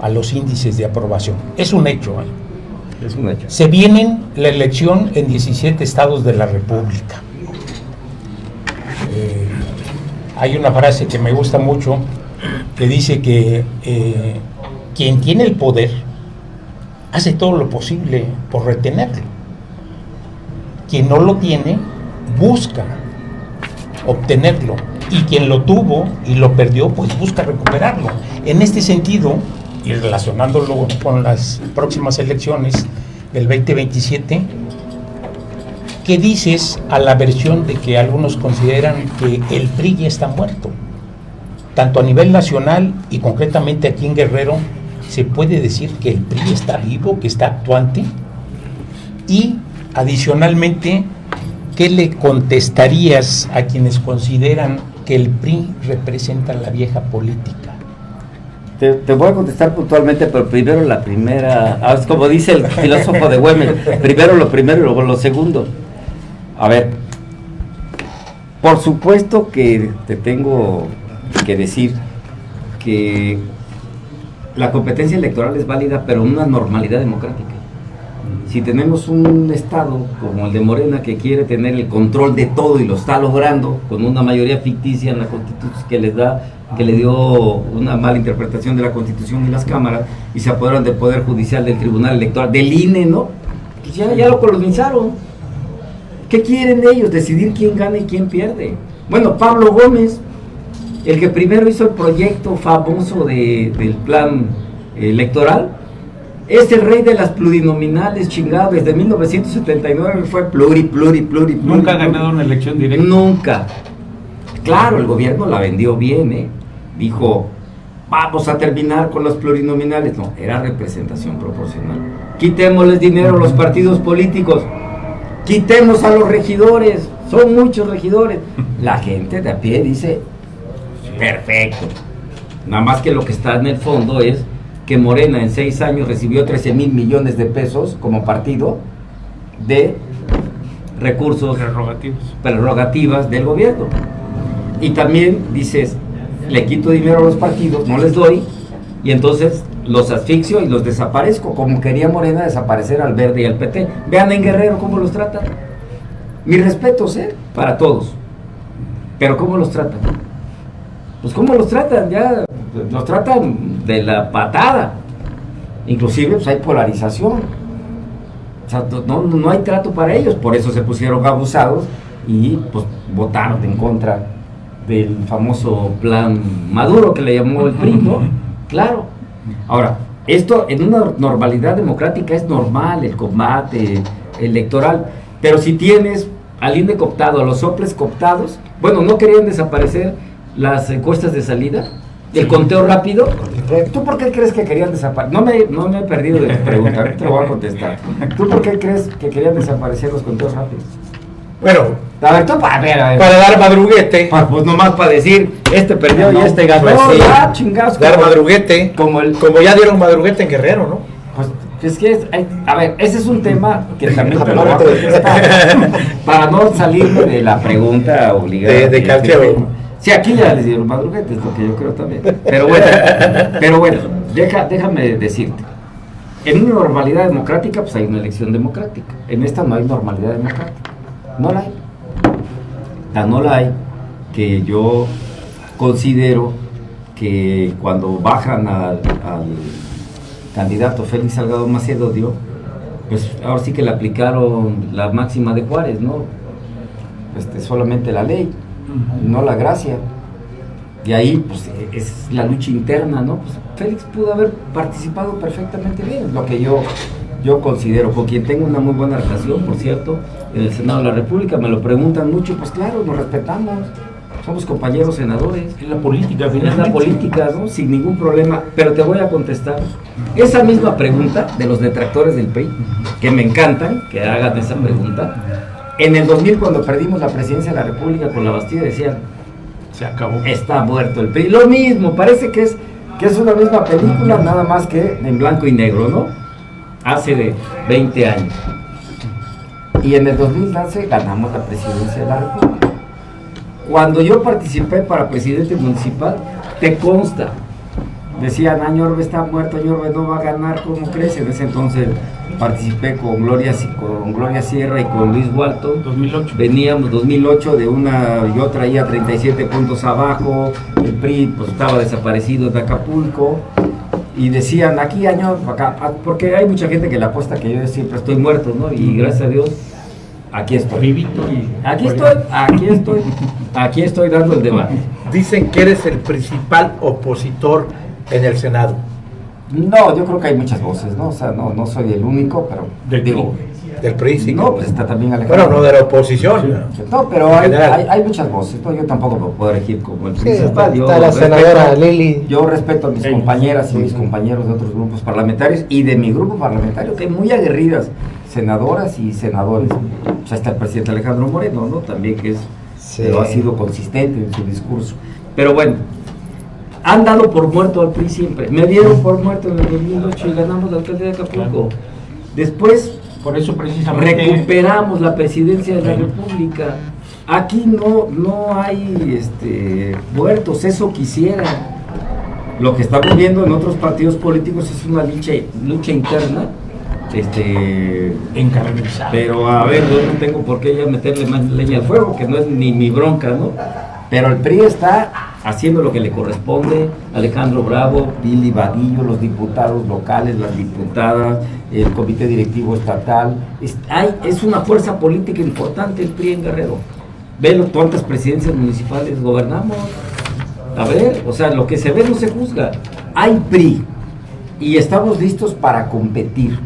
a los índices de aprobación. Es un hecho. Es un hecho. Se viene la elección en 17 estados de la República. Hay una frase que me gusta mucho que dice que quien tiene el poder hace todo lo posible por retenerlo. Quien no lo tiene busca obtenerlo, y quien lo tuvo y lo perdió pues busca recuperarlo. En este sentido, y relacionándolo con las próximas elecciones del 2027, ¿qué dices a la versión de que algunos consideran que el PRI ya está muerto? Tanto a nivel nacional y concretamente aquí en Guerrero, ¿se puede decir que el PRI está vivo, que está actuante? Y adicionalmente, ¿qué le contestarías a quienes consideran que el PRI representa la vieja política? Te voy a contestar puntualmente, pero primero la primera, como dice el filósofo de Güemes, primero y luego lo segundo. A ver, por supuesto que te tengo que decir que la competencia electoral es válida, pero en una normalidad democrática. Si tenemos un estado como el de Morena que quiere tener el control de todo y lo está logrando con una mayoría ficticia en la Constitución que le dio una mala interpretación de la Constitución y las cámaras, y se apoderan del Poder Judicial, del Tribunal Electoral, del INE, ¿no? Pues ya lo colonizaron. ¿Qué quieren ellos? Decidir quién gana y quién pierde. Bueno, Pablo Gómez, el que primero hizo el proyecto famoso del plan electoral, es el rey de las plurinominales, chingado. Desde 1979 fue pluri. ¿Nunca ha ganado una elección directa? Nunca. Claro, el gobierno la vendió bien, dijo, vamos a terminar con los plurinominales. No, era representación proporcional. Quitémosles dinero a los partidos políticos, quitemos a los regidores, son muchos regidores. La gente de a pie dice, perfecto. Nada más que lo que está en el fondo es que Morena en 6 años recibió 13,000 millones de pesos como partido de recursos prerrogativas del gobierno. Y también dices, le quito dinero a los partidos, no les doy, y entonces los asfixio y los desaparezco, como quería Morena desaparecer al Verde y al PT. Vean en Guerrero cómo los tratan. Mis respetos, para todos. Pero ¿cómo los tratan? Pues ¿cómo los tratan? Ya los tratan de la patada. Inclusive pues hay polarización. O sea, no hay trato para ellos, por eso se pusieron abusados y pues votaron en contra del famoso plan Maduro que le llamó el PRI, ¿no? Claro. Ahora, esto en una normalidad democrática es normal, el combate electoral, pero si tienes al INE cooptado, a los soples cooptados, bueno, no querían desaparecer las encuestas de salida, el conteo rápido. ¿Tú por qué crees que querían desaparecer? No me he perdido de tu pregunta, ahorita te lo voy a contestar. ¿Tú por qué crees que querían desaparecer los conteos rápidos? Bueno, A ver, tú, a ver. para dar madruguete, Pues nomás para decir, este perdió y este ganó. Pues sí. Ya, chingados. dar madruguete, Como ya dieron madruguete en Guerrero, ¿no? Pues es que, a ver, ese es un tema que también te lo voy a contestar. Para no salirme de la pregunta obligada. De calcio. Sí, aquí ya les dieron madruguete, es lo que yo creo también. Pero bueno, déjame decirte. En una normalidad democrática, pues hay una elección democrática. En esta no hay normalidad democrática. No la hay. No la hay, que yo considero que cuando bajan al candidato Félix Salgado Macedonio, pues ahora sí que le aplicaron la máxima de Juárez, ¿no? Solamente la ley, no la gracia. Y ahí, pues, es la lucha interna, ¿no? Pues Félix pudo haber participado perfectamente bien, es lo que yo considero, con quien tengo una muy buena relación, por cierto, en el Senado de la República, me lo preguntan mucho, pues claro, nos respetamos, somos compañeros senadores. Es la política, Es la finalmente. política, ¿no? Sin ningún problema, pero te voy a contestar esa misma pregunta de los detractores del PRI, que me encantan que hagan esa pregunta. En el 2000, cuando perdimos la presidencia de la República con la Bastilla, decían, Se acabó. está muerto el PRI. Lo mismo, parece que es una misma película, nada más que en blanco y negro, ¿no? Hace de 20 años. Y en el 2011 ganamos la presidencia de la República. Cuando yo participé para presidente municipal, te consta, decían, Añorbe está muerto, Añorbe no va a ganar, ¿cómo crees? En ese entonces participé con Gloria Sierra y con Luis Walton. 2008. Veníamos 2008 yo traía 37 puntos abajo, el PRI pues estaba desaparecido de Acapulco, y decían, aquí Añor, acá, porque hay mucha gente que le apuesta que yo siempre estoy muerto, ¿no? Y gracias a Dios, aquí estoy. Vivito y... Aquí estoy dando el debate. Dicen que eres el principal opositor en el Senado. No, yo creo que hay muchas voces, ¿no? O sea, no soy el único, pero Del digo, Del PRI, sí. no, pues está también Alejandro. Bueno, no de la oposición. No, pero General. hay muchas voces, ¿no? Yo tampoco me puedo elegir como el Sí, principal. está la senadora Lili. Yo respeto a mis Sí. compañeras y mis compañeros de otros grupos parlamentarios y de mi grupo parlamentario, que hay muy aguerridas senadoras y senadores. O sea, está el presidente Alejandro Moreno, ¿no? También que pero ha sido consistente en su discurso. Pero bueno, han dado por muerto al PRI siempre. Me dieron por muerto en el 2008 y ganamos la alcaldía de Acapulco. Después Por eso precisamente... recuperamos la presidencia de la República. Aquí no hay muertos, eso quisiera. Lo que estamos viendo en otros partidos políticos es una lucha interna, encarnizada. pero a ver, yo no tengo por qué ya meterle más leña al fuego, que no es ni mi bronca, ¿no? Pero el PRI está haciendo lo que le corresponde, Alejandro Bravo, Pili Vadillo, los diputados locales, las diputadas, el comité directivo estatal. Es una fuerza política importante el PRI en Guerrero. Ve cuántas presidencias municipales gobernamos. A ver, o sea, lo que se ve no se juzga. Hay PRI y estamos listos para competir.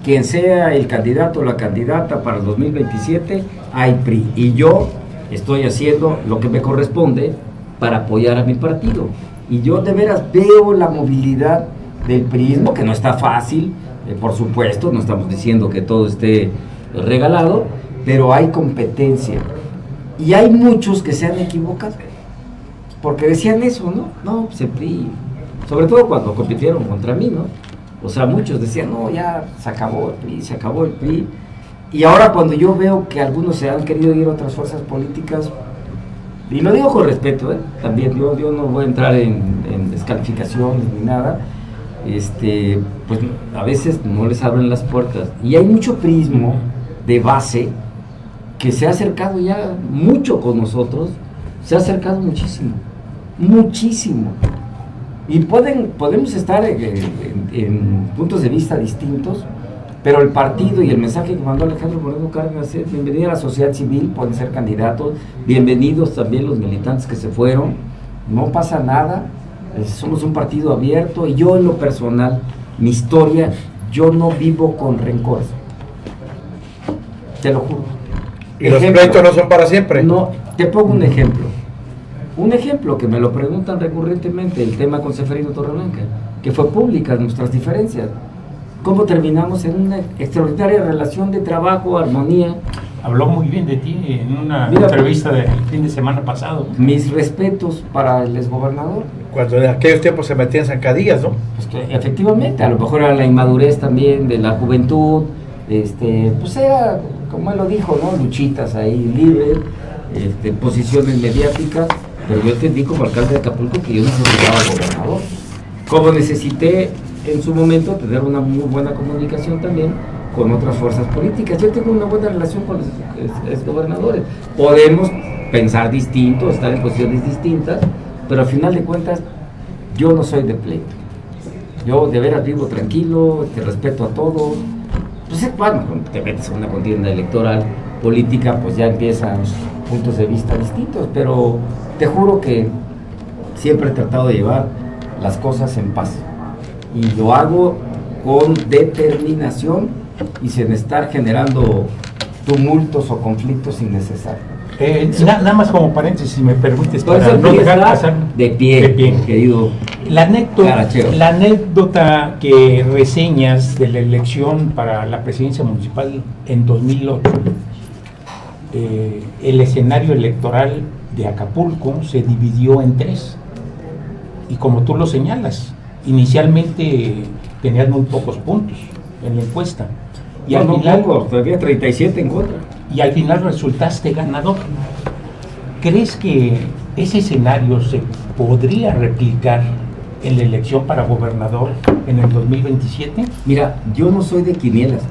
Quien sea el candidato o la candidata para el 2027, hay PRI. Y yo estoy haciendo lo que me corresponde para apoyar a mi partido. Y yo de veras veo la movilidad del PRIismo, que no está fácil, por supuesto, no estamos diciendo que todo esté regalado, pero hay competencia. Y hay muchos que se han equivocado, porque decían eso, ¿no? No, pues el PRI, sobre todo cuando compitieron contra mí, ¿no? O sea, muchos decían, no, ya se acabó el PRI. Y ahora cuando yo veo que algunos se han querido ir a otras fuerzas políticas, y lo digo con respeto, también yo no voy a entrar en descalificaciones ni nada, pues a veces no les abren las puertas. Y hay mucho prismo de base que se ha acercado ya mucho con nosotros, se ha acercado muchísimo, Y podemos estar en puntos de vista distintos, pero el partido y el mensaje que mandó Alejandro Moreno Cárdenas es: bienvenida a la sociedad civil, pueden ser candidatos, bienvenidos también los militantes que se fueron, no pasa nada, somos un partido abierto. Y yo, en lo personal, mi historia, yo no vivo con rencores, te lo juro. ¿Y los pleitos no son para siempre? No, te pongo un ejemplo. Un ejemplo que me lo preguntan recurrentemente, el tema con Seferino Torreblanca, que fue pública nuestras diferencias. ¿Cómo terminamos en una extraordinaria relación de trabajo, armonía? Habló muy bien de ti en una entrevista del fin de semana pasado. Mis respetos para el exgobernador. Cuando en aquellos tiempos se metían zancadillas, ¿no? Pues que, efectivamente, a lo mejor era la inmadurez también de la juventud, pues era, como él lo dijo, ¿no? Luchitas ahí libres, posiciones mediáticas, pero yo entendí como alcalde de Acapulco que yo necesitaba al gobernador. Como necesité en su momento tener una muy buena comunicación también con otras fuerzas políticas. Yo tengo una buena relación con los exgobernadores. Podemos pensar distinto, estar en posiciones distintas, pero al final de cuentas yo no soy de pleito. Yo de veras vivo tranquilo, te respeto a todos. Pues cuando te metes a una contienda electoral política, pues ya empiezan puntos de vista distintos, pero te juro que siempre he tratado de llevar las cosas en paz. Y lo hago con determinación y sin estar generando tumultos o conflictos innecesarios. Nada más como paréntesis, si me permites, Entonces, para no dejar pasar de pie, querido la Caracheo. anécdota que reseñas de la elección para la presidencia municipal en 2008, el escenario electoral de Acapulco se dividió en tres, y como tú lo señalas, inicialmente tenías muy pocos puntos en la encuesta, y al final todavía 37 en contra. Y al final resultaste ganador. ¿Crees que ese escenario se podría replicar en la elección para gobernador en el 2027? Mira, yo no soy de quinielas.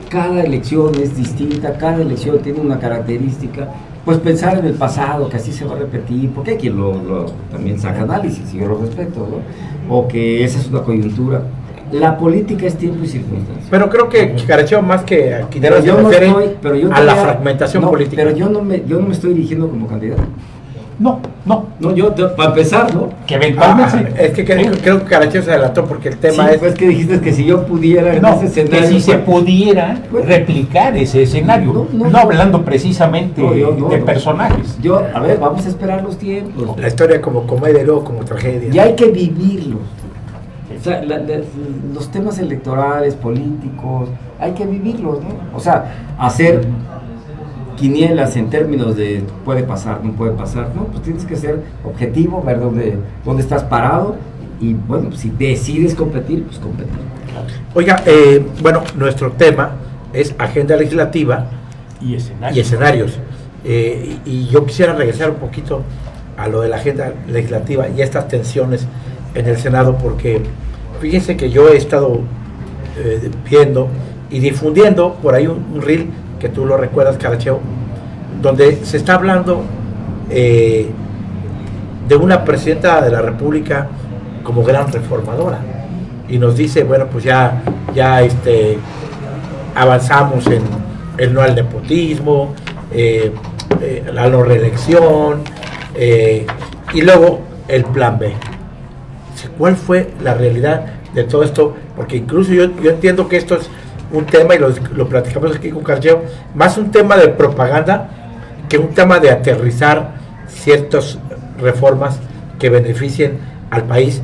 Cada elección es distinta, cada elección tiene una característica. Pues pensar en el pasado, que así se va a repetir, porque hay quien también saca análisis, y yo lo respeto, ¿no? O que esa es una coyuntura. La política es tiempo y circunstancia. Pero creo que Caracheo, más que aquí, pero yo no estoy, a la fragmentación política. Pero yo no me estoy dirigiendo como candidato. No, yo para empezar, ¿no? Que eventualmente es que creo que Caracheo se adelantó porque el tema es... pues que dijiste que si yo pudiera en ese escenario... que si se pudiera replicar ese escenario, no hablando precisamente de personajes. A ver, vamos a esperar los tiempos. La historia como comedia y luego como tragedia. Y hay que vivirlos. O sea, los temas electorales, políticos, hay que vivirlos, ¿no? O sea, hacer quinielas en términos de puede pasar, no puede pasar, ¿no? Pues tienes que ser objetivo, ver dónde estás parado, y bueno, si decides competir, pues competir. Oiga, bueno, nuestro tema es agenda legislativa y escenarios. Y yo quisiera regresar un poquito a lo de la agenda legislativa y estas tensiones en el Senado, porque fíjense que yo he estado viendo y difundiendo por ahí un reel que tú lo recuerdas, Caracheo, donde se está hablando de una presidenta de la República como gran reformadora, y nos dice, bueno, pues ya avanzamos en el no al nepotismo, la no reelección, y luego el plan B. ¿Cuál fue la realidad de todo esto? Porque incluso yo entiendo que esto es un tema, y lo platicamos aquí con Caracheo, más un tema de propaganda que un tema de aterrizar ciertas reformas que beneficien al país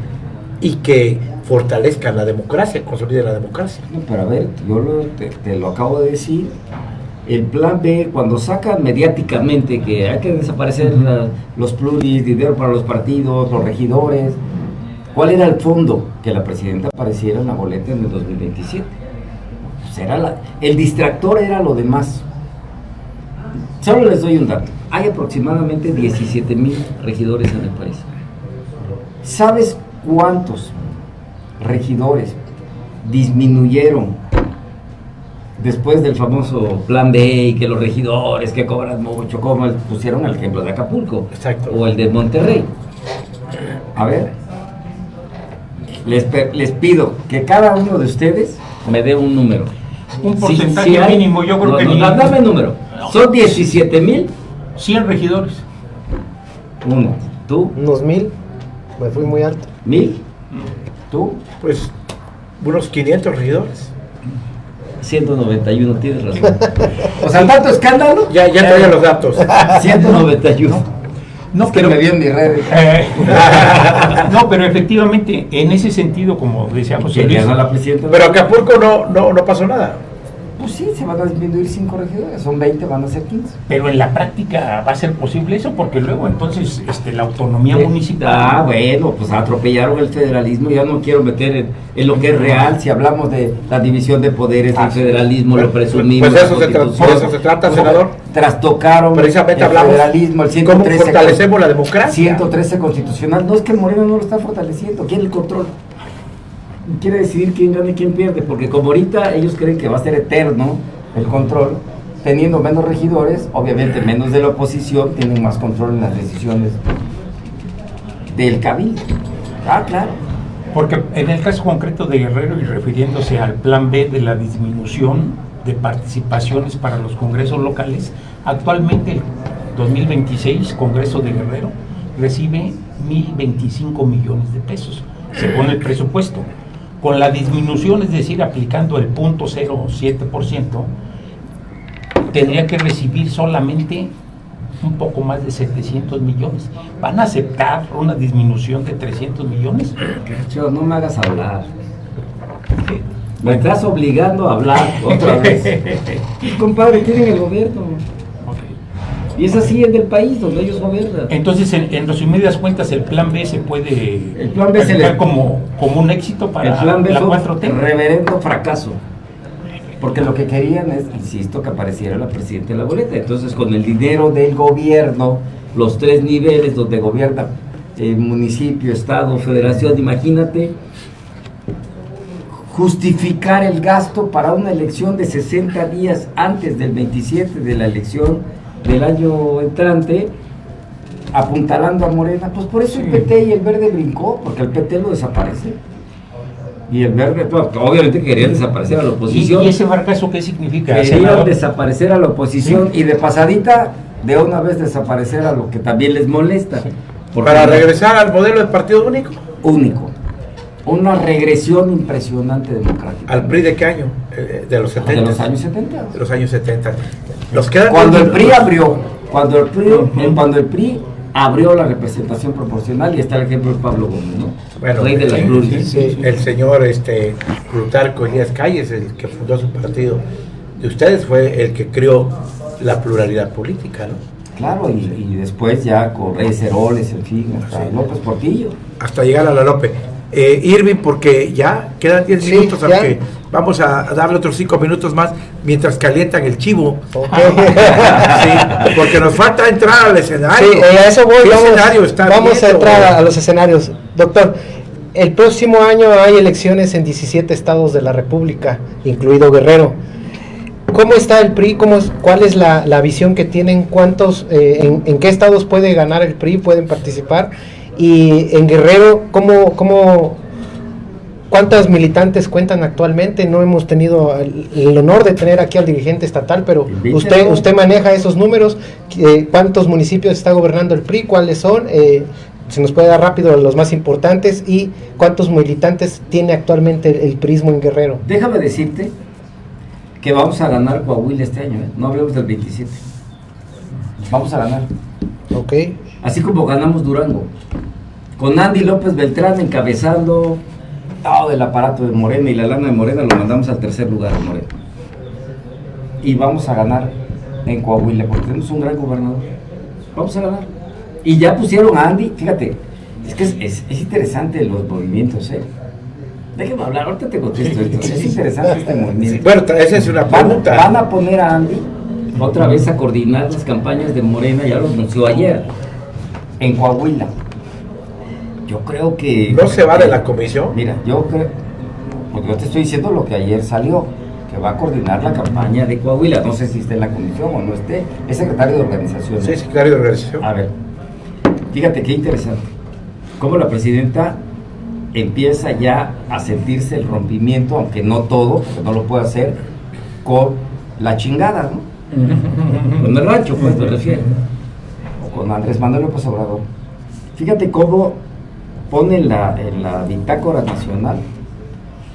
y que fortalezcan la democracia, consoliden la democracia. No, pero a ver, yo te lo acabo de decir. El plan B, cuando sacan mediáticamente que hay que desaparecer los pluris, dinero para los partidos, los regidores, ¿cuál era el fondo? Que la presidenta apareciera en la boleta en el 2027. Pues el distractor era lo demás. Solo les doy un dato. Hay aproximadamente 17,000 regidores en el país. ¿Sabes cuántos regidores disminuyeron después del famoso plan B, y que los regidores que cobran mucho, como pusieron el ejemplo de Acapulco? Exacto. O el de Monterrey? A ver, Les pido que cada uno de ustedes me dé un número. Un porcentaje mínimo, yo creo que dame el número. Son 17,000. 100 regidores. Uno. ¿Tú? Unos 1000. Me fui muy alto. 1000. ¿Tú? Pues unos 500 regidores. 191, tienes razón. O sea, tanto escándalo. Ya traía los datos. 191. No, es que pero me vio en mi red. no, pero efectivamente, en ese sentido, como decía José Luis, la presidenta. Pero Acapulco no pasó nada. Pues sí, se van a disminuir 5 regidores, son 20, van a ser 15. pero en la práctica va a ser posible eso, porque luego entonces la autonomía municipal. Ah, bueno, pues atropellaron el federalismo. Ya no quiero meter en lo que es real. Si hablamos de la división de poderes del federalismo, lo presumimos. Pues por eso se trata, senador. Trastocaron Precisamente el hablamos federalismo, el ¿Cómo 113. fortalecemos la democracia? 113 constitucional. No es que Moreno no lo está fortaleciendo, quiere el control. Quiere decidir quién gana y quién pierde, porque como ahorita ellos creen que va a ser eterno el control, teniendo menos regidores, obviamente menos de la oposición, tienen más control en las decisiones del cabildo. Ah, claro. Porque en el caso concreto de Guerrero, y refiriéndose al plan B de la disminución de participaciones para los congresos locales, actualmente el 2026 Congreso de Guerrero recibe 1,025 millones de pesos, según el presupuesto. Con la disminución, es decir, aplicando el 0.07%, tendría que recibir solamente un poco más de 700 millones. ¿Van a aceptar una disminución de 300 millones? Cheo, no me hagas hablar. Me estás obligando a hablar otra vez. Compadre, tienen el gobierno. Y es así en el país donde ellos gobiernan. Entonces, en resumidas cuentas, el plan B se puede el plan B calificar como un éxito para el plan B la fue 4T. Un reverendo fracaso. Porque lo que querían es, insisto, que apareciera la presidenta de la boleta. Entonces, con el dinero del gobierno, los 3 niveles donde gobierna el municipio, estado, federación, imagínate, justificar el gasto para una elección de 60 días antes del 27 de la elección del año entrante, apuntalando a Morena. Pues por eso el PT y el Verde brincó, porque el PT lo desaparece. Y el Verde, pues, obviamente querían desaparecer a la oposición. ¿Y ese fracaso qué significa? Querían desaparecer a la oposición, y de pasadita, de una vez desaparecer a lo que también les molesta. Para regresar al modelo de partido único. Único. Una regresión impresionante democrática. ¿Al PRI de qué año? De los 70. De los años 70. De los años 70. Nos quedan cuando el PRI abrió, cuando el PRI abrió la representación proporcional, y está el ejemplo de Pablo Gómez, ¿no? Bueno, Rey de la pluris. Sí. El señor Plutarco Elías Calles, el que fundó su partido de ustedes, fue el que creó la pluralidad política, ¿no? Claro, y después ya con Reyes Heroles, en fin, hasta López Portillo. Hasta llegar a la Lope. Irving, porque ya quedan 10 minutos, aunque vamos a darle otros 5 minutos más mientras calientan el chivo. Okay. Sí, porque nos falta entrar al escenario. Sí, a eso voy. Vamos a entrar a los escenarios. Doctor, el próximo año hay elecciones en 17 estados de la República, incluido Guerrero. ¿Cómo está el PRI? ¿Cuál es la visión que tienen? ¿Cuántos, en qué estados puede ganar el PRI? ¿Pueden participar? Y en Guerrero, ¿cuántas militantes cuentan actualmente? No hemos tenido el honor de tener aquí al dirigente estatal, pero usted maneja esos números. ¿Cuántos municipios está gobernando el PRI? ¿Cuáles son? Se nos puede dar rápido los más importantes. ¿Y cuántos militantes tiene actualmente el PRIsmo en Guerrero? Déjame decirte que vamos a ganar Coahuila este año, ¿eh? No hablemos del 27. Vamos a ganar. Ok. Así como ganamos Durango, con Andy López Beltrán encabezando todo el aparato de Morena, y la lana de Morena lo mandamos al 3er lugar de Morena. Y vamos a ganar en Coahuila, porque tenemos un gran gobernador. Vamos a ganar. Y ya pusieron a Andy, fíjate, es que es interesante los movimientos, ¿eh? Déjame hablar, ahorita te contesto esto. Es interesante este movimiento. Bueno, esa es una pregunta. Van a poner a Andy otra vez a coordinar las campañas de Morena, ya lo anunció ayer, en Coahuila. Yo creo que... ¿No se va de la comisión? Mira, yo creo... Porque yo te estoy diciendo lo que ayer salió, que va a coordinar la campaña de Coahuila. No sé si esté en la comisión o no esté. Es secretario de organización. Sí, secretario de organización. A ver, fíjate qué interesante. Cómo la presidenta empieza ya a sentirse el rompimiento, aunque no todo, porque no lo puede hacer, con la chingada, ¿no? Con el rancho, pues me refiero. O con Andrés Manuel López Obrador. Fíjate cómo pone en la bitácora nacional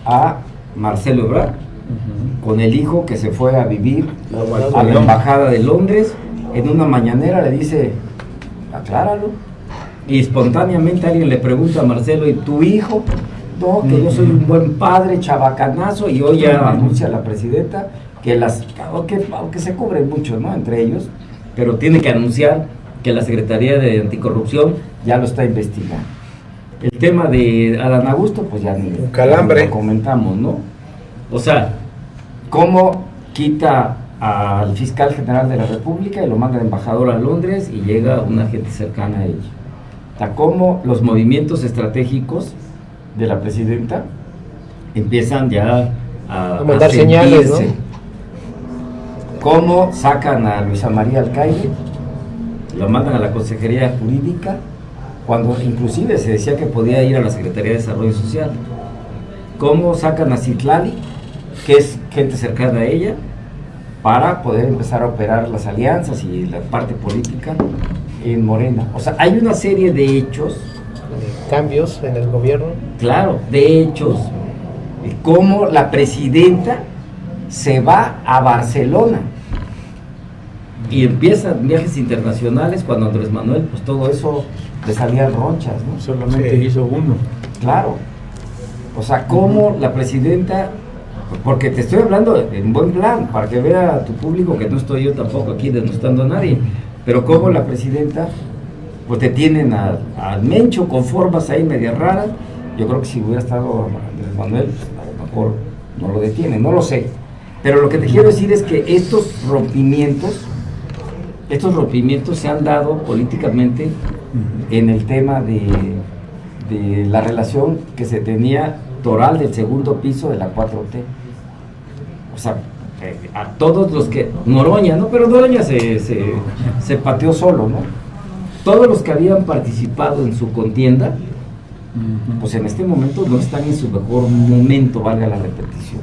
a Marcelo Ebrard, con el hijo que se fue a vivir a la embajada de Londres. En una mañanera le dice, acláralo. Y espontáneamente alguien le pregunta a Marcelo, ¿y tu hijo? No, que yo soy un buen padre, chabacanazo, y hoy ya anuncia la presidenta que aunque se cubren mucho, ¿no?, entre ellos, pero tiene que anunciar que la Secretaría de Anticorrupción ya lo está investigando. El tema de Adán Augusto, pues ya ni lo comentamos, ¿no? O sea, cómo quita al fiscal general de la República y lo manda de embajador a Londres y llega una gente cercana a ella. O sea, cómo los movimientos estratégicos de la presidenta empiezan ya a mandar señales, ¿no? Cómo sacan a Luisa María Alcaide, lo mandan a la Consejería Jurídica, cuando inclusive se decía que podía ir a la Secretaría de Desarrollo Social. Cómo sacan a Citlali, que es gente cercana a ella, para poder empezar a operar las alianzas y la parte política en Morena. O sea, hay una serie de hechos, cambios en el gobierno. Claro, de hechos, de cómo la presidenta se va a Barcelona y empiezan viajes internacionales cuando Andrés Manuel, pues todo eso le salían ronchas, ¿no? Solamente hizo uno. Claro. O sea, cómo la presidenta, porque te estoy hablando en buen plan, para que vea tu público que no estoy yo tampoco aquí denostando a nadie, pero cómo la presidenta, pues te tienen al Mencho con formas ahí medias raras. Yo creo que si hubiera estado Andrés Manuel, pues a lo mejor no lo detienen, no lo sé. Pero lo que te quiero decir es que estos rompimientos se han dado políticamente en el tema de la relación que se tenía Toral del segundo piso de la 4T. O sea, a todos los que... Noroña, ¿no? Pero Noroña se pateó solo, ¿no? Todos los que habían participado en su contienda, pues en este momento no están en su mejor momento, valga la repetición.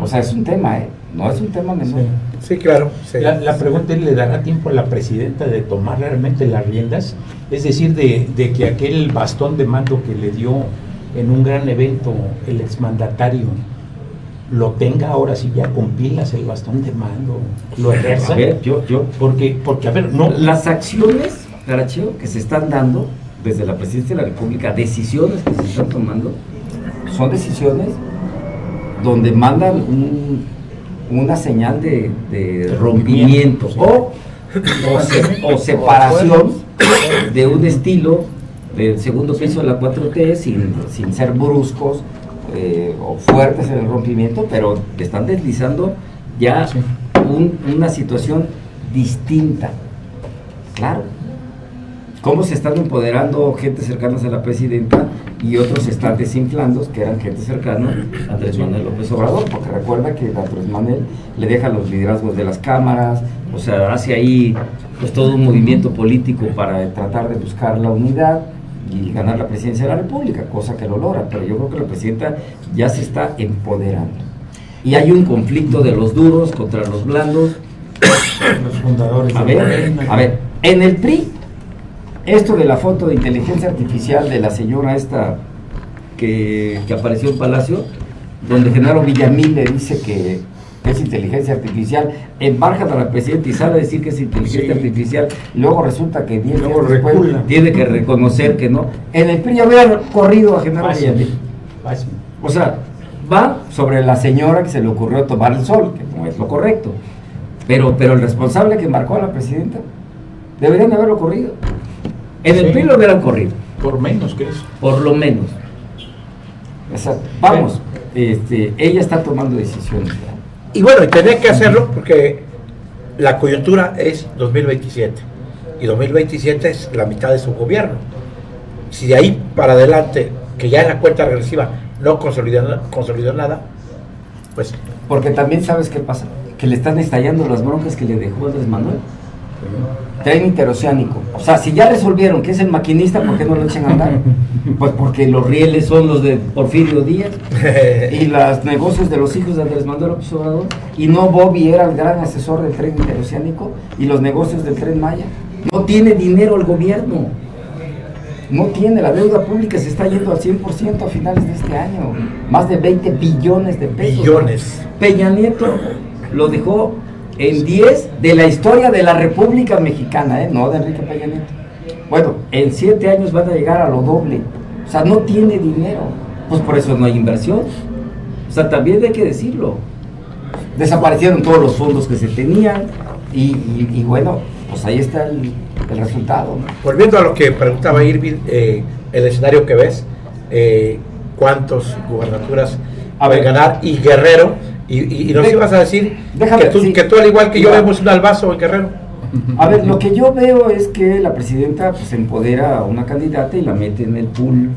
O sea, es un tema, no es un tema menor. Sí, claro. Sí. La pregunta es, ¿le dará tiempo a la presidenta de tomar realmente las riendas? Es decir, de que aquel bastón de mando que le dio en un gran evento el exmandatario, lo tenga ahora sí ya con pilas el bastón de mando, lo ejerza. A ver, porque a ver, no. Las acciones, Garacheo, que se están dando desde la presidencia de la República, decisiones que se están tomando, son decisiones donde mandan una señal de rompimiento o separación de un estilo del segundo piso de la 4T sin ser bruscos o fuertes en el rompimiento, pero están deslizando ya una situación distinta. Claro. Cómo se están empoderando gente cercanas a la presidenta y otros se están desinflando, que eran gente cercana a Andrés Manuel López Obrador, porque recuerda que Andrés Manuel le deja los liderazgos de las cámaras, o sea, hace ahí pues todo un movimiento político para tratar de buscar la unidad y ganar la presidencia de la República, cosa que lo logra, pero yo creo que la presidenta ya se está empoderando. Y hay un conflicto de los duros contra los blandos. Los fundadores. A ver, en el PRI, esto de la foto de inteligencia artificial de la señora esta que apareció en Palacio, donde Genaro Villamil le dice que es inteligencia artificial, embarcan a la presidenta y sabe decir que es inteligencia artificial, luego resulta que 10 días después tiene que reconocer que no. En el PRI había corrido a Genaro Villamil. O sea, va sobre la señora que se le ocurrió tomar el sol, que no es lo correcto, pero el responsable que embarcó a la presidenta deberían haberlo corrido. En el PRI lo hubieran corrido. Por menos que eso. Por lo menos. Exacto. Vamos, ella está tomando decisiones. Y bueno, y tenía que hacerlo porque la coyuntura es 2027. Y 2027 es la mitad de su gobierno. Si de ahí para adelante, que ya en la cuenta regresiva no consolidó nada, pues... Porque también sabes qué pasa, que le están estallando las broncas que le dejó Andrés Manuel. Tren interoceánico. O sea, si ya resolvieron que es el maquinista, ¿por qué no lo echan a andar? Pues porque los rieles son los de Porfirio Díaz y los negocios de los hijos de Andrés Manuel López Obrador, y no Bobby era el gran asesor del tren interoceánico y los negocios del Tren Maya. No tiene dinero el gobierno. No tiene, la deuda pública se está yendo al 100% a finales de este año. Más de 20 billones de pesos. Billones. Peña Nieto lo dejó en 10 de la historia de la República Mexicana, no de Enrique Peña Nieto. Bueno, en 7 años van a llegar a lo doble. O sea, no tiene dinero. Pues por eso no hay inversión. O sea, también hay que decirlo. Desaparecieron todos los fondos que se tenían y bueno, pues ahí está el resultado, ¿no? Volviendo a lo que preguntaba Irving, el escenario que ves, ¿cuántas gubernaturas va a ganar? Y Guerrero, y nos ibas a decir que tú al igual que yo vemos un albazo en Guerrero. A ver, lo que yo veo es que la presidenta pues empodera a una candidata y la mete en el pool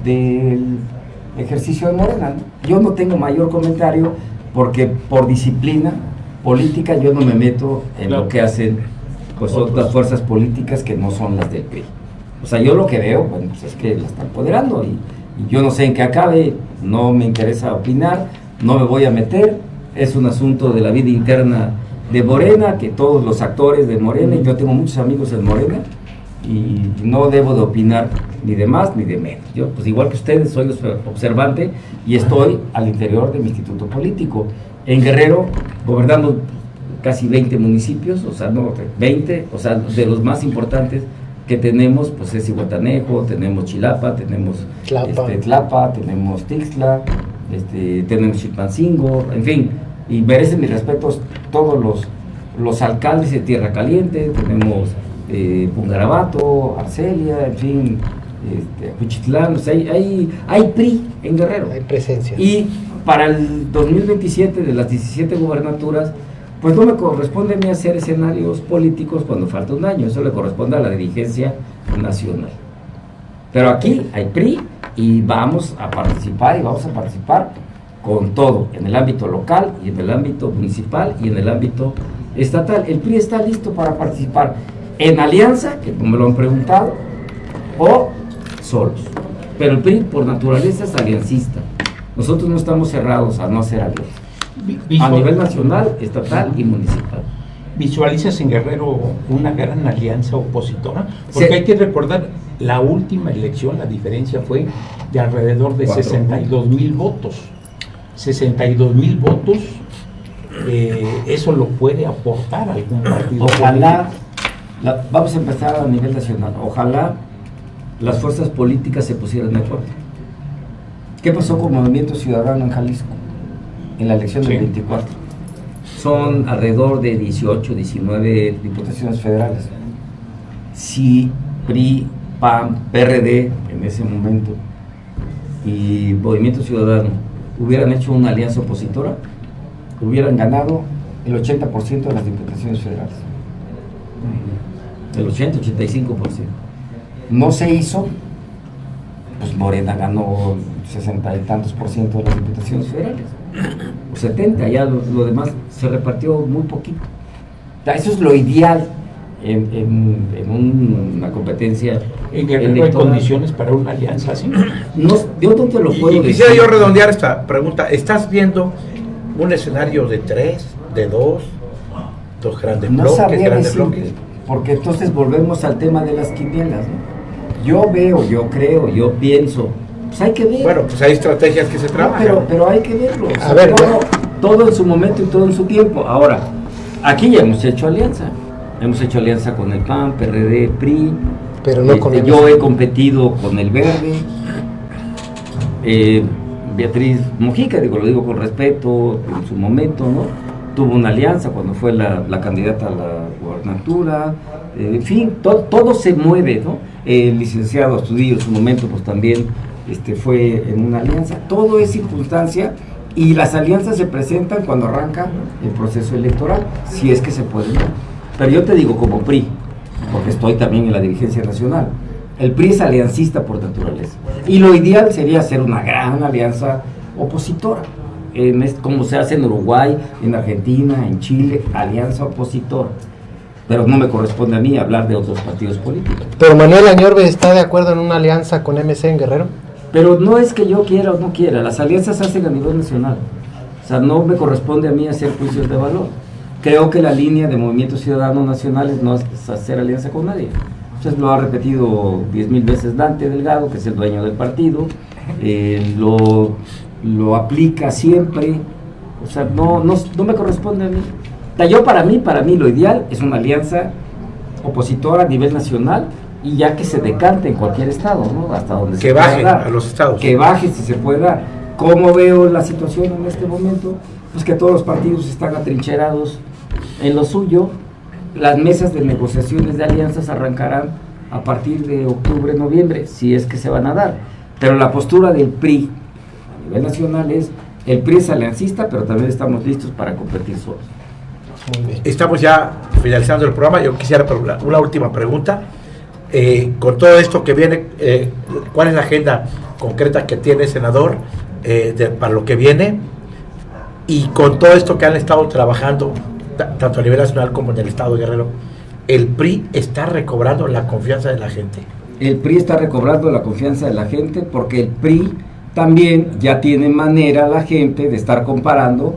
del ejercicio de Morena, ¿no? Yo no tengo mayor comentario porque por disciplina política yo no me meto en lo que hacen pues otras fuerzas políticas que no son las del PRI. O sea, yo lo que veo, bueno, pues es que la están empoderando y yo no sé en qué acabe, no me interesa opinar, no me voy a meter, es un asunto de la vida interna de Morena, que todos los actores de Morena, y yo tengo muchos amigos en Morena, y no debo de opinar ni de más ni de menos. Yo, pues igual que ustedes, soy observante y estoy al interior de mi instituto político. En Guerrero, gobernamos casi 20 municipios, o sea, no, 20, o sea, de los más importantes que tenemos, pues es Zihuatanejo, tenemos Chilapa, tenemos Tlapa, tenemos Tixtla, tenemos Chilpancingo, en fin, y merecen mis respetos todos los alcaldes de Tierra Caliente, tenemos Pungarabato, Arcelia, en fin, Juchitlán, o sea, hay PRI en Guerrero. Hay presencia. Y para el 2027 de las 17 gubernaturas, pues no me corresponde a mí hacer escenarios políticos cuando falta un año, eso le corresponde a la dirigencia nacional. Pero aquí hay PRI y vamos a participar con todo, en el ámbito local y en el ámbito municipal y en el ámbito estatal. El PRI está listo para participar en alianza, que no me lo han preguntado, o solos. Pero el PRI por naturaleza es aliancista. Nosotros no estamos cerrados a no hacer alianza. A nivel nacional, estatal y municipal. ¿Visualizas en Guerrero una gran alianza opositora? Porque sí. Hay que recordar, la última elección, la diferencia fue de alrededor de 62,000 votos. 62,000 votos, ¿eso lo puede aportar algún partido? Ojalá, vamos a empezar a nivel nacional, ojalá las fuerzas políticas se pusieran de acuerdo. ¿Qué pasó con Movimiento Ciudadano en Jalisco? En la elección del 24. Son alrededor de 18, 19 diputaciones federales. Si PRI, PAN, PRD en ese momento y Movimiento Ciudadano hubieran hecho una alianza opositora, hubieran ganado el 80% de las diputaciones federales. El 80-85%. No se hizo, pues Morena ganó 60 y tantos por ciento de las diputaciones federales. 70, ya lo demás se repartió muy poquito. Eso es lo ideal en una competencia. ¿En Guerrero hay condiciones para una alianza así? No, yo no te lo puedo decir. Quisiera yo redondear esta pregunta. ¿Estás viendo un escenario de 3, de 2 grandes bloques? Porque entonces volvemos al tema de las quinielas, ¿no? Yo veo, yo creo, yo pienso. Pues hay que ver. Bueno, pues hay estrategias que se trabajan. Pero hay que verlo. A ver, todo en su momento y todo en su tiempo. Ahora, aquí ya hemos hecho alianza. Hemos hecho alianza con el PAN, PRD, PRI. Pero no con yo he competido con el Verde. Beatriz Mojica, lo digo con respeto, en su momento, ¿no? Tuvo una alianza cuando fue la candidata a la gubernatura. En fin, todo se mueve, ¿no? El licenciado Astudillo en su momento, pues también fue en una alianza. Todo es circunstancia y las alianzas se presentan cuando arranca el proceso electoral, si es que se puede. Pero yo te digo como PRI, porque estoy también en la dirigencia nacional, el PRI es aliancista por naturaleza. Y lo ideal sería hacer una gran alianza opositora, como se hace en Uruguay, en Argentina, en Chile, alianza opositora. pero no me corresponde a mí hablar de otros partidos políticos. Pero Manuel Añorbe está de acuerdo en una alianza con MC en Guerrero. Pero no es que yo quiera o no quiera, las alianzas se hacen a nivel nacional. O sea, no me corresponde a mí hacer juicios de valor. Creo que la línea de Movimiento Ciudadano Nacionales no es hacer alianza con nadie. Entonces lo ha repetido 10,000 veces Dante Delgado, que es el dueño del partido, lo aplica siempre. O sea, no me corresponde a mí. O sea, para mí lo ideal es una alianza opositora a nivel nacional, y ya que se decante en cualquier estado, ¿no? Hasta donde que baje a los estados. Que baje si se puede dar. ¿Cómo veo la situación en este momento? Pues que todos los partidos están atrincherados en lo suyo. Las mesas de negociaciones de alianzas arrancarán a partir de octubre, noviembre, si es que se van a dar. Pero la postura del PRI a nivel nacional es: el PRI es aliancista, pero también estamos listos para competir solos. Muy bien. Estamos ya finalizando el programa. Yo quisiera una última pregunta. Con todo esto que viene, ¿cuál es la agenda concreta que tiene, senador, para lo que viene? Y con todo esto que han estado trabajando, tanto a nivel nacional como en el estado de Guerrero, ¿el PRI está recobrando la confianza de la gente? El PRI está recobrando la confianza de la gente, porque el PRI también ya tiene manera la gente de estar comparando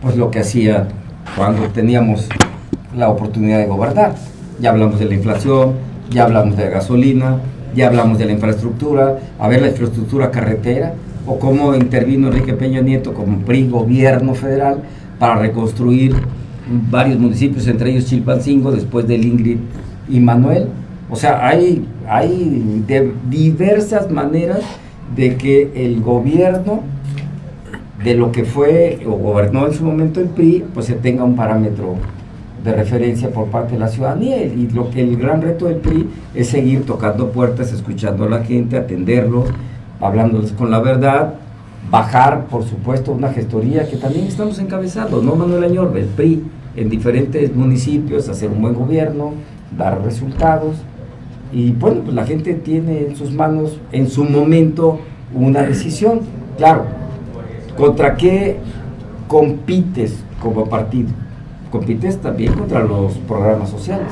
pues lo que hacía cuando teníamos la oportunidad de gobernar. Ya hablamos de la inflación, ya hablamos de la gasolina, ya hablamos de la infraestructura, a ver la infraestructura carretera, o cómo intervino Enrique Peña Nieto como PRI gobierno federal para reconstruir varios municipios, entre ellos Chilpancingo, después del Ingrid y Manuel. O sea, hay diversas maneras de que el gobierno, de lo que fue o gobernó en su momento el PRI, pues se tenga un parámetro de referencia por parte de la ciudadanía. Y el gran reto del PRI es seguir tocando puertas, escuchando a la gente, atenderlos, hablándoles con la verdad, bajar, por supuesto, una gestoría que también estamos encabezando, ¿no, Manuel Añorbe? El PRI en diferentes municipios, hacer un buen gobierno, dar resultados. Y bueno, pues la gente tiene en sus manos, en su momento, una decisión. Claro, ¿contra qué compites como partido? Compites también contra los programas sociales,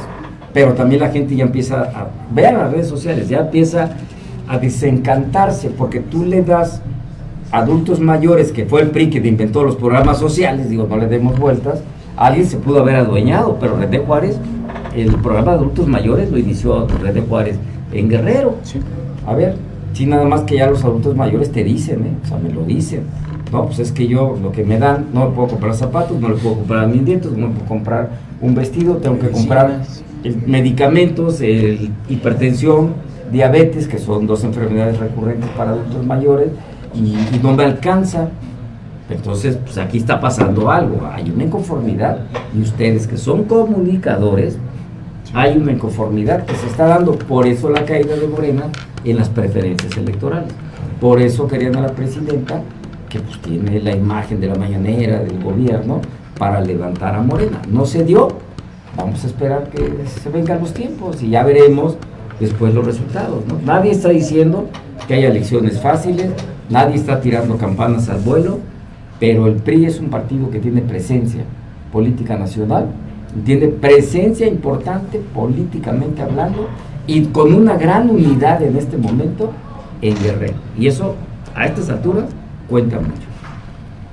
pero también la gente ya empieza a ver las redes sociales, ya empieza a desencantarse, porque tú le das a adultos mayores, que fue el PRI que inventó los programas sociales, digo, no le demos vueltas, alguien se pudo haber adueñado, pero René Juárez, el programa de adultos mayores lo inició René Juárez en Guerrero. Sí. A ver, si nada más que ya los adultos mayores te dicen, o sea, me lo dicen. No, pues es que yo lo que me dan, no le puedo comprar zapatos, no le puedo comprar mis dientes, no le puedo comprar un vestido, tengo que comprar medicamentos, hipertensión, diabetes, que son 2 enfermedades recurrentes para adultos mayores, y no me alcanza. Entonces, pues aquí está pasando algo, hay una inconformidad, y ustedes que son comunicadores, hay una inconformidad que se está dando. Por eso la caída de Morena en las preferencias electorales, por eso querían a la presidenta, que pues tiene la imagen de la mañanera, del gobierno, para levantar a Morena. No se dio, vamos a esperar que se vengan los tiempos y ya veremos después los resultados, ¿no? Nadie está diciendo que haya elecciones fáciles, nadie está tirando campanas al vuelo, pero el PRI es un partido que tiene presencia política nacional, tiene presencia importante políticamente hablando, y con una gran unidad en este momento en Guerrero. Y eso, a estas alturas, cuenta mucho.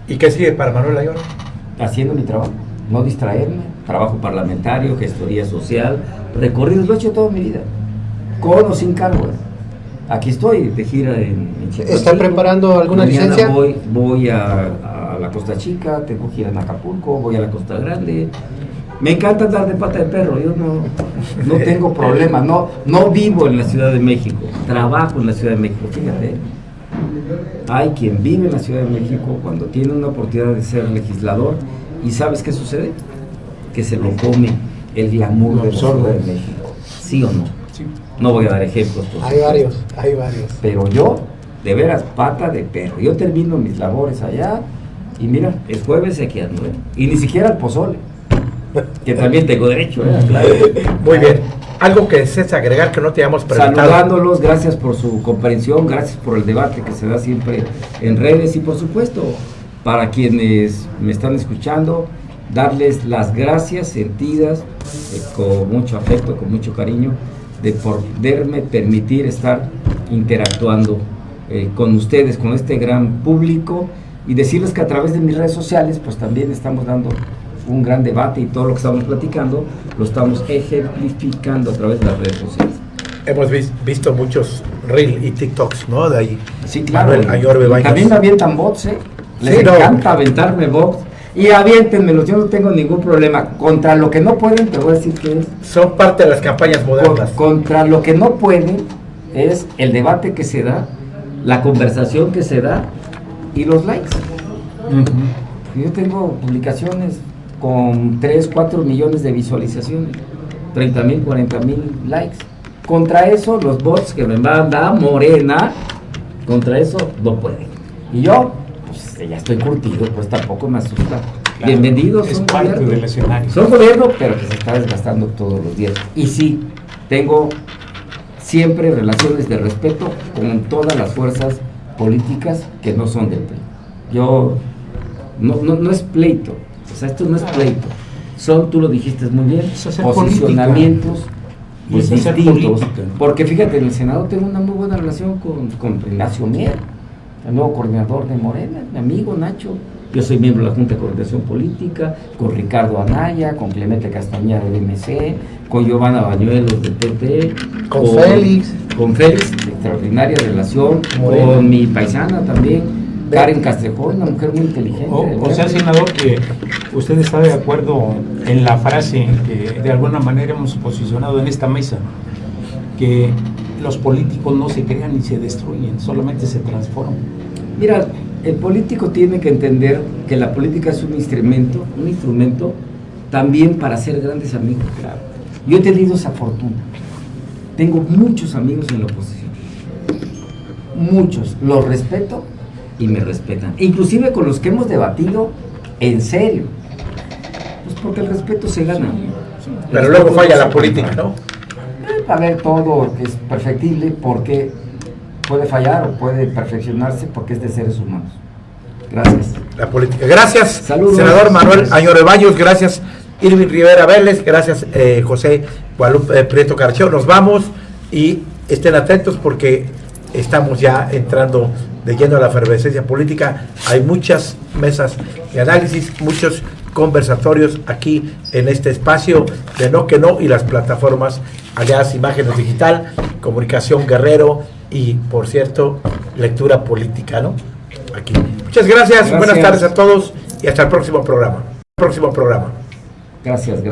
¿Y qué sigue para Manuel Añorbe? Haciendo mi trabajo, no distraerme, trabajo parlamentario, gestoría social, recorridos, lo he hecho toda mi vida, con o sin cargo. Aquí estoy de gira en Chiapas. ¿Están preparando alguna Mañana licencia? Voy a la Costa Chica, tengo gira en Acapulco, voy a la Costa Grande. Me encanta andar de pata de perro, yo no tengo problema, no vivo en la Ciudad de México, trabajo en la Ciudad de México, fíjate. Hay quien vive en la Ciudad de México cuando tiene una oportunidad de ser legislador, y ¿sabes qué sucede? Que se lo come el glamour de la Ciudad de México, ¿sí o no? Sí. No voy a dar ejemplos. Hay varios. Pero yo, de veras, pata de perro, yo termino mis labores allá, y mira, el jueves aquí ando, y ni siquiera al pozole, que también tengo derecho, claro. Muy bien. Algo que desees agregar que no te hayamos preguntado. Saludándolos, gracias por su comprensión, gracias por el debate que se da siempre en redes, y por supuesto, para quienes me están escuchando, darles las gracias sentidas, con mucho afecto, con mucho cariño, de poderme permitir estar interactuando con ustedes, con este gran público, y decirles que a través de mis redes sociales pues también estamos dando un gran debate, y todo lo que estamos platicando lo estamos ejemplificando a través de las redes sociales. Hemos visto muchos Reel y TikToks, ¿no? De ahí. Sí, claro. Manuel Añorbe Baños. También me avientan bots, les encanta aventarme bots. Y aviéntenmelos, yo no tengo ningún problema. Contra lo que no pueden, te voy a decir que es... Son parte de las campañas modernas. Contra lo que no pueden es el debate que se da, la conversación que se da y los likes. Yo tengo publicaciones con 3, 4 millones de visualizaciones, 30,000, 40,000 likes. Contra eso, los bots que me manda Morena, contra eso no pueden. Y yo, pues ya estoy curtido, pues tampoco me asusta. Claro, Bienvenidos. es parte gobierno. del escenario. Son gobierno, pero que se está desgastando todos los días. Y sí, tengo siempre relaciones de respeto con todas las fuerzas políticas que no son del PRI. Yo, no es pleito, o sea, esto no es pleito. Son, tú lo dijiste muy bien, posicionamientos pues, distintos. Porque fíjate, en el Senado tengo una muy buena relación con Ignacio Mier, el nuevo coordinador de Morena, mi amigo Nacho. Yo soy miembro de la Junta de Coordinación Política, con Ricardo Anaya, con Clemente Castañeda del MC, con Giovanna Bañuelos del PP, con Félix, extraordinaria relación, Morena. con mi paisana también, Karen Castrejón, una mujer muy inteligente. O sea, senador, que usted está de acuerdo en la frase que de alguna manera hemos posicionado en esta mesa, que los políticos no se crean ni se destruyen, solamente se transforman. Mira, el político tiene que entender que la política es un instrumento también para hacer grandes amigos. Claro. Yo he tenido esa fortuna. Tengo muchos amigos en la oposición. Muchos. Los respeto y me respetan. Inclusive con los que hemos debatido en serio. Pues porque el respeto se gana. Pero luego falla la política, ¿no? A ver, todo es perfectible porque puede fallar o puede perfeccionarse porque es de seres humanos. Gracias. La política. Gracias, Saludos. senador Manuel Añorbe Baños. Gracias, Irving Rivera Vélez. Gracias, José Guadalupe Prieto Carcheo. Nos vamos y estén atentos porque estamos ya entrando de lleno a la efervescencia política. Hay muchas mesas de análisis, muchos conversatorios aquí en este espacio de No que No y las plataformas Aliadas Imágenes Digital, Comunicación Guerrero y, por cierto, Lectura Política, ¿no? Aquí. Muchas gracias, buenas tardes a todos y hasta el próximo programa. Gracias.